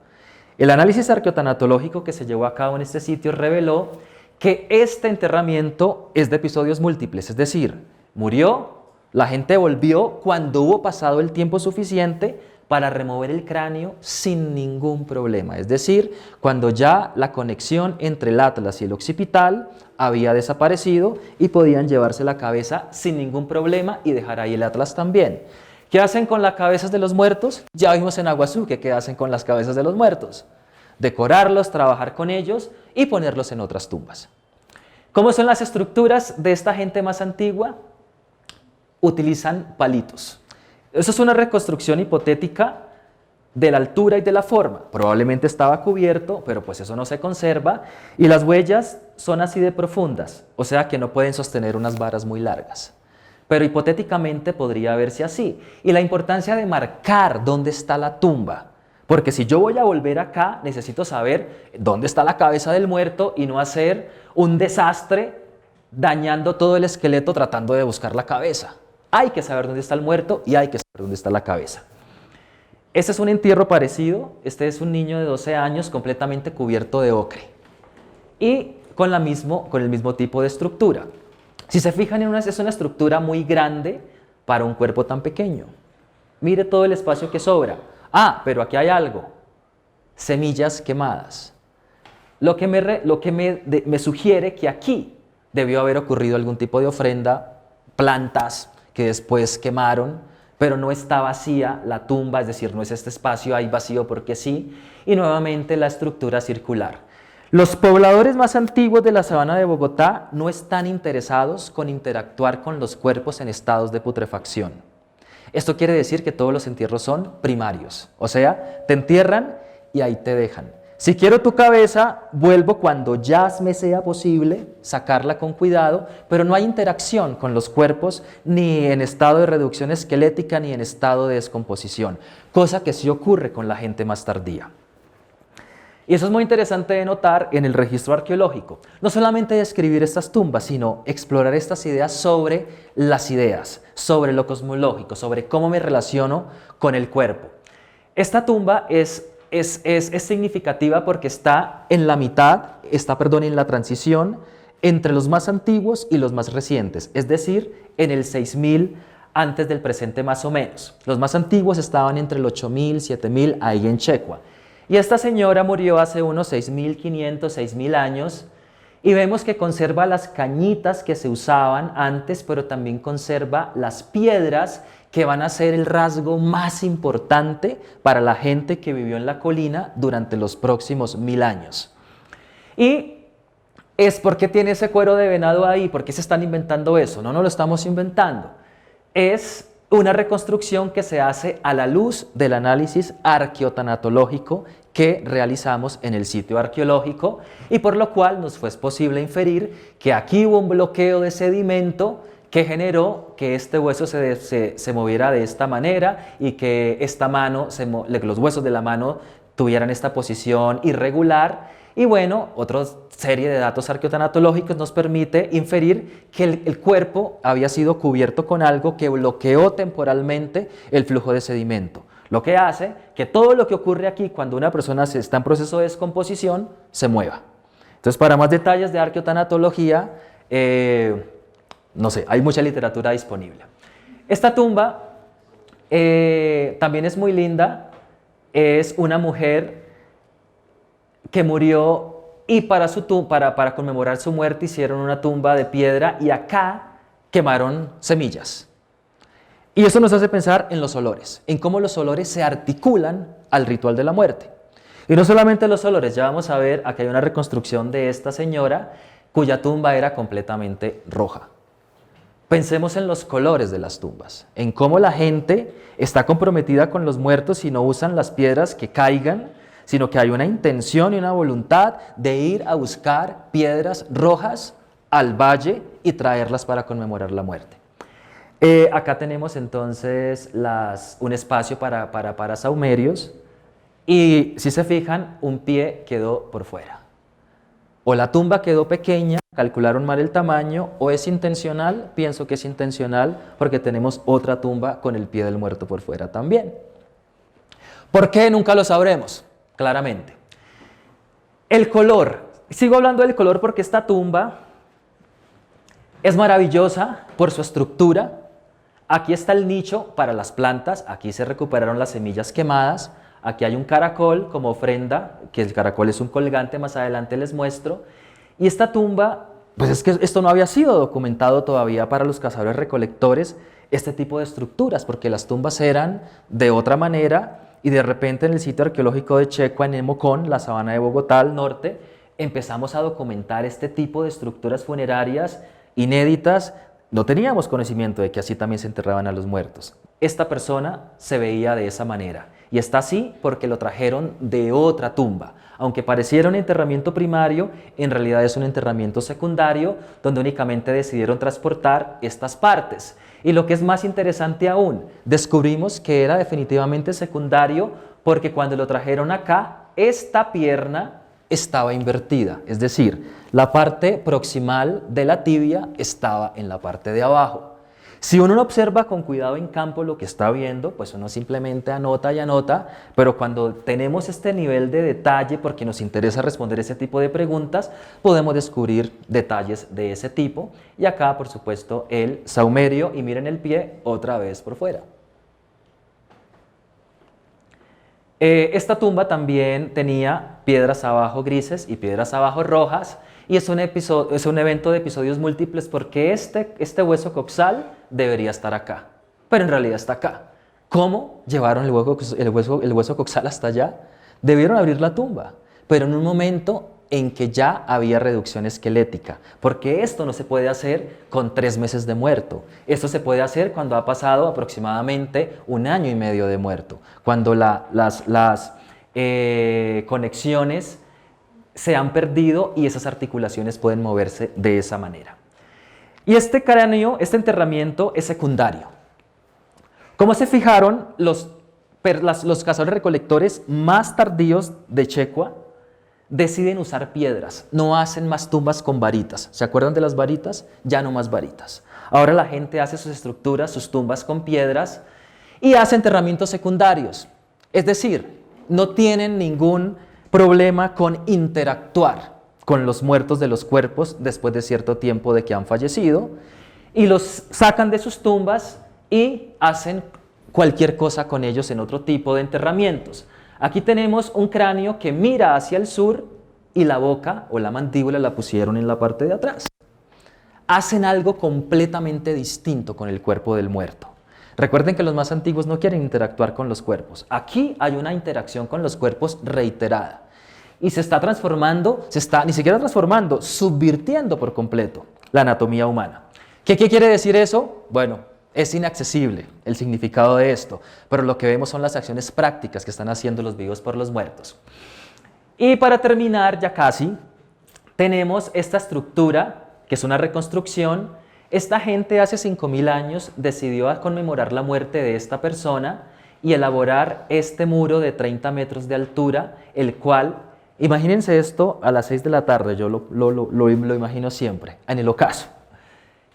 El análisis arqueotanatológico que se llevó a cabo en este sitio reveló que este enterramiento es de episodios múltiples, es decir, murió, la gente volvió cuando hubo pasado el tiempo suficiente para remover el cráneo sin ningún problema, es decir, cuando ya la conexión entre el atlas y el occipital había desaparecido y podían llevarse la cabeza sin ningún problema y dejar ahí el atlas también. ¿Qué hacen con las cabezas de los muertos? Ya vimos en Aguazú qué hacen con las cabezas de los muertos. Decorarlos, trabajar con ellos y ponerlos en otras tumbas. ¿Cómo son las estructuras de esta gente más antigua? Utilizan palitos. Eso es una reconstrucción hipotética de la altura y de la forma. Probablemente estaba cubierto, pero pues eso no se conserva. Y las huellas son así de profundas, o sea que no pueden sostener unas varas muy largas. Pero hipotéticamente podría verse así. Y la importancia de marcar dónde está la tumba. Porque si yo voy a volver acá, necesito saber dónde está la cabeza del muerto y no hacer un desastre dañando todo el esqueleto tratando de buscar la cabeza. Hay que saber dónde está el muerto y hay que saber dónde está la cabeza. Este es un entierro parecido. Este es un niño de 12 años completamente cubierto de ocre y con el mismo tipo de estructura. Si se fijan, es una estructura muy grande para un cuerpo tan pequeño. Mire todo el espacio que sobra. Ah, pero aquí hay algo. Semillas quemadas. Lo que me sugiere que aquí debió haber ocurrido algún tipo de ofrenda, plantas que después quemaron, pero no está vacía la tumba, es decir, no es este espacio ahí vacío porque sí, y nuevamente la estructura circular. Los pobladores más antiguos de la sabana de Bogotá no están interesados con interactuar con los cuerpos en estados de putrefacción. Esto quiere decir que todos los entierros son primarios, o sea, te entierran y ahí te dejan. Si quiero tu cabeza, vuelvo cuando ya me sea posible sacarla con cuidado, pero no hay interacción con los cuerpos ni en estado de reducción esquelética ni en estado de descomposición, cosa que sí ocurre con la gente más tardía. Y eso es muy interesante de notar en el registro arqueológico. No solamente describir estas tumbas, sino explorar estas ideas sobre las ideas, sobre lo cosmológico, sobre cómo me relaciono con el cuerpo. Esta tumba es significativa porque está en la en la transición entre los más antiguos y los más recientes, es decir, en el 6000 antes del presente más o menos. Los más antiguos estaban entre el 8000, 7000, ahí en Checua. Y esta señora murió hace unos 6500, 6000 años y vemos que conserva las cañitas que se usaban antes, pero también conserva las piedras que van a ser el rasgo más importante para la gente que vivió en la colina durante los próximos 1000 años. Y es porque tiene ese cuero de venado ahí, ¿por qué se están inventando eso? No lo estamos inventando. Es una reconstrucción que se hace a la luz del análisis arqueotanatológico que realizamos en el sitio arqueológico y por lo cual nos fue posible inferir que aquí hubo un bloqueo de sedimento que generó que este hueso se moviera de esta manera y que los huesos de la mano tuvieran esta posición irregular. Y bueno, otra serie de datos arqueotanatológicos nos permite inferir que el cuerpo había sido cubierto con algo que bloqueó temporalmente el flujo de sedimento, lo que hace que todo lo que ocurre aquí cuando una persona está en proceso de descomposición se mueva. Entonces, para más detalles de arqueotanatología, hay mucha literatura disponible. Esta tumba también es muy linda, es una mujer que murió y para conmemorar su muerte hicieron una tumba de piedra y acá quemaron semillas. Y eso nos hace pensar en los olores, en cómo los olores se articulan al ritual de la muerte. Y no solamente los olores, ya vamos a ver, aquí hay una reconstrucción de esta señora cuya tumba era completamente roja. Pensemos en los colores de las tumbas, en cómo la gente está comprometida con los muertos y no usan las piedras que caigan, sino que hay una intención y una voluntad de ir a buscar piedras rojas al valle y traerlas para conmemorar la muerte. Acá tenemos entonces un espacio para saumerios y si se fijan, un pie quedó por fuera. O la tumba quedó pequeña, calcularon mal el tamaño, o es intencional, pienso que es intencional, porque tenemos otra tumba con el pie del muerto por fuera también. ¿Por qué? Nunca lo sabremos, claramente. El color. Sigo hablando del color porque esta tumba es maravillosa por su estructura. Aquí está el nicho para las plantas, aquí se recuperaron las semillas quemadas. Aquí hay un caracol como ofrenda, que el caracol es un colgante, más adelante les muestro. Y esta tumba, pues es que esto no había sido documentado todavía para los cazadores recolectores, este tipo de estructuras, porque las tumbas eran de otra manera y de repente en el sitio arqueológico de Checua, en Emocón, la sabana de Bogotá al norte, empezamos a documentar este tipo de estructuras funerarias inéditas. No teníamos conocimiento de que así también se enterraban a los muertos. Esta persona se veía de esa manera. Y está así porque lo trajeron de otra tumba. Aunque pareciera un enterramiento primario, en realidad es un enterramiento secundario donde únicamente decidieron transportar estas partes. Y lo que es más interesante aún, descubrimos que era definitivamente secundario porque cuando lo trajeron acá, esta pierna estaba invertida. Es decir, la parte proximal de la tibia estaba en la parte de abajo. Si uno no observa con cuidado en campo lo que está viendo, pues uno simplemente anota y anota, pero cuando tenemos este nivel de detalle, porque nos interesa responder ese tipo de preguntas, podemos descubrir detalles de ese tipo. Y acá, por supuesto, el saumerio, y miren el pie otra vez por fuera. Esta tumba también tenía piedras abajo grises y piedras abajo rojas, y es un evento de episodios múltiples porque este hueso coxal debería estar acá, pero en realidad está acá. ¿Cómo llevaron el hueso coxal hasta allá? Debieron abrir la tumba, pero en un momento en que ya había reducción esquelética, porque esto no se puede hacer con 3 meses de muerto. Esto se puede hacer cuando ha pasado aproximadamente 1 año y medio de muerto, cuando las conexiones se han perdido y esas articulaciones pueden moverse de esa manera. Y este cráneo, este enterramiento es secundario. Como se fijaron, los cazadores recolectores más tardíos de Checua deciden usar piedras, no hacen más tumbas con varitas. ¿Se acuerdan de las varitas? Ya no más varitas. Ahora la gente hace sus estructuras, sus tumbas con piedras y hace enterramientos secundarios. Es decir, no tienen ningún problema con interactuar con los muertos de los cuerpos después de cierto tiempo de que han fallecido y los sacan de sus tumbas y hacen cualquier cosa con ellos en otro tipo de enterramientos. Aquí tenemos un cráneo que mira hacia el sur y la boca o la mandíbula la pusieron en la parte de atrás. Hacen algo completamente distinto con el cuerpo del muerto. Recuerden que los más antiguos no quieren interactuar con los cuerpos. Aquí hay una interacción con los cuerpos reiterada. Y se está transformando, ni siquiera transformando, subvirtiendo por completo la anatomía humana. ¿Qué quiere decir eso? Bueno, es inaccesible el significado de esto, pero lo que vemos son las acciones prácticas que están haciendo los vivos por los muertos. Y para terminar, ya casi, tenemos esta estructura, que es una reconstrucción. Esta gente hace 5.000 años decidió conmemorar la muerte de esta persona y elaborar este muro de 30 metros de altura, el cual, imagínense esto a las 6 de la tarde, yo lo imagino siempre, en el ocaso.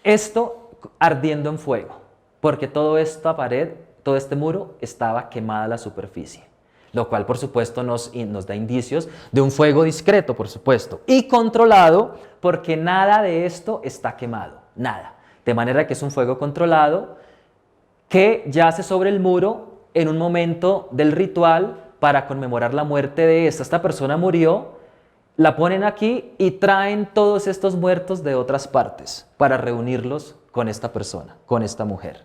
Esto ardiendo en fuego, porque toda esta pared, todo este muro estaba quemada a la superficie, lo cual por supuesto nos da indicios de un fuego discreto, por supuesto, y controlado, porque nada de esto está quemado, nada. De manera que es un fuego controlado que yace sobre el muro en un momento del ritual para conmemorar la muerte de esta persona murió, la ponen aquí y traen todos estos muertos de otras partes para reunirlos con esta persona, con esta mujer.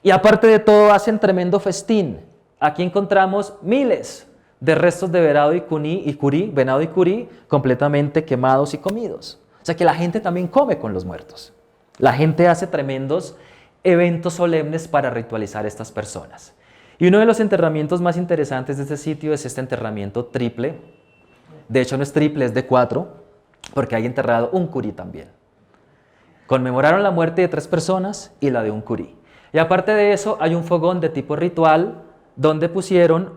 Y aparte de todo hacen tremendo festín. Aquí encontramos miles de restos de venado y curí completamente quemados y comidos. O sea que la gente también come con los muertos. La gente hace tremendos eventos solemnes para ritualizar a estas personas. Y uno de los enterramientos más interesantes de este sitio es este enterramiento triple. De hecho no es triple, es de 4, porque hay enterrado un curí también. Conmemoraron la muerte de 3 personas y la de un curí. Y aparte de eso, hay un fogón de tipo ritual donde pusieron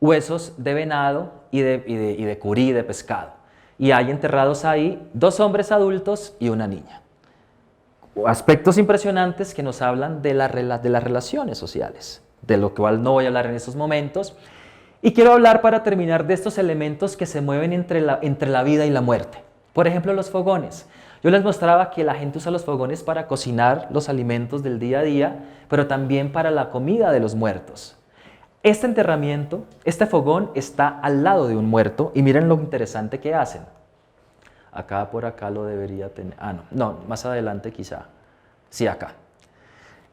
huesos de venado y de curí, de pescado. Y hay enterrados ahí 2 hombres adultos y una niña. Aspectos impresionantes que nos hablan de las relaciones sociales, de lo cual no voy a hablar en estos momentos. Y quiero hablar para terminar de estos elementos que se mueven entre la vida y la muerte. Por ejemplo, los fogones. Yo les mostraba que la gente usa los fogones para cocinar los alimentos del día a día, pero también para la comida de los muertos. Este enterramiento, este fogón está al lado de un muerto y miren lo interesante que hacen. Acá por acá lo debería tener. No, más adelante quizá. Sí, acá.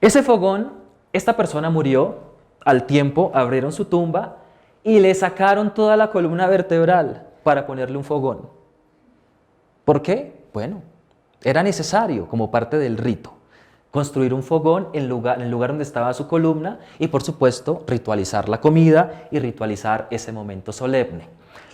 Ese fogón, esta persona murió, al tiempo abrieron su tumba y le sacaron toda la columna vertebral para ponerle un fogón. ¿Por qué? Bueno, era necesario como parte del rito construir un fogón en el lugar donde estaba su columna y por supuesto ritualizar la comida y ritualizar ese momento solemne.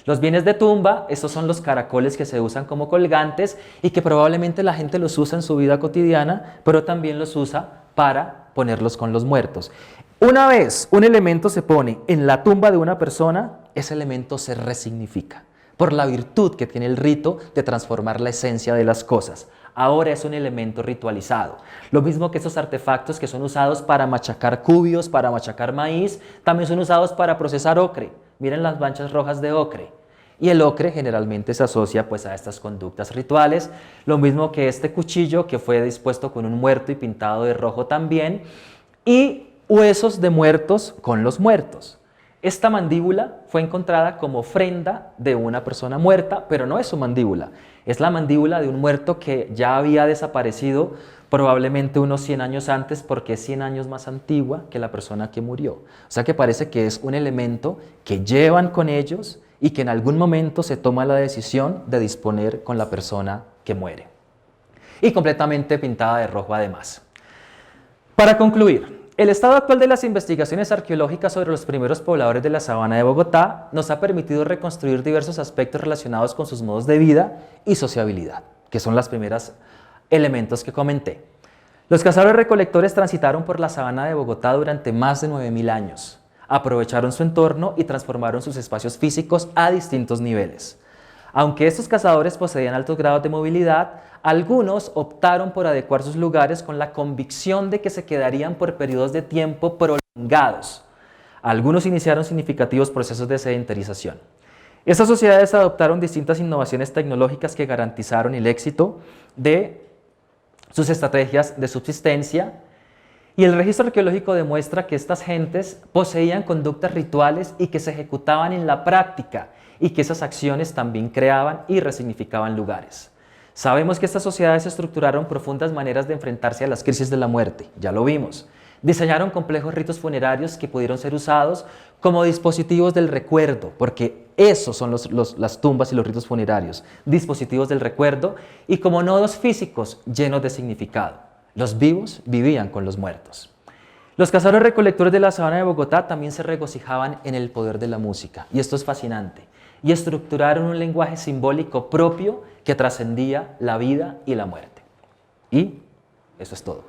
Los bienes de tumba, estos son los caracoles que se usan como colgantes y que probablemente la gente los usa en su vida cotidiana, pero también los usa para ponerlos con los muertos. Una vez un elemento se pone en la tumba de una persona, ese elemento se resignifica por la virtud que tiene el rito de transformar la esencia de las cosas. Ahora es un elemento ritualizado. Lo mismo que esos artefactos que son usados para machacar cubios, para machacar maíz, también son usados para procesar ocre. Miren las manchas rojas de ocre. Y el ocre generalmente se asocia pues a estas conductas rituales. Lo mismo que este cuchillo que fue dispuesto con un muerto y pintado de rojo también. Y huesos de muertos con los muertos. Esta mandíbula fue encontrada como ofrenda de una persona muerta, pero no es su mandíbula. Es la mandíbula de un muerto que ya había desaparecido probablemente unos 100 años antes porque es 100 años más antigua que la persona que murió. O sea que parece que es un elemento que llevan con ellos y que en algún momento se toma la decisión de disponer con la persona que muere. Y completamente pintada de rojo además. Para concluir, el estado actual de las investigaciones arqueológicas sobre los primeros pobladores de la sabana de Bogotá nos ha permitido reconstruir diversos aspectos relacionados con sus modos de vida y sociabilidad, que son los primeros elementos que comenté. Los cazadores-recolectores transitaron por la sabana de Bogotá durante más de 9000 años. Aprovecharon su entorno y transformaron sus espacios físicos a distintos niveles. Aunque estos cazadores poseían altos grados de movilidad, algunos optaron por adecuar sus lugares con la convicción de que se quedarían por periodos de tiempo prolongados. Algunos iniciaron significativos procesos de sedentarización. Estas sociedades adoptaron distintas innovaciones tecnológicas que garantizaron el éxito de sus estrategias de subsistencia. Y el registro arqueológico demuestra que estas gentes poseían conductas rituales y que se ejecutaban en la práctica y que esas acciones también creaban y resignificaban lugares. Sabemos que estas sociedades estructuraron profundas maneras de enfrentarse a las crisis de la muerte, ya lo vimos. Diseñaron complejos ritos funerarios que pudieron ser usados como dispositivos del recuerdo, porque esos son las tumbas y los ritos funerarios, dispositivos del recuerdo y como nodos físicos llenos de significado. Los vivos vivían con los muertos. Los cazadores recolectores de la sabana de Bogotá también se regocijaban en el poder de la música, y esto es fascinante, y estructuraron un lenguaje simbólico propio que trascendía la vida y la muerte. Y eso es todo.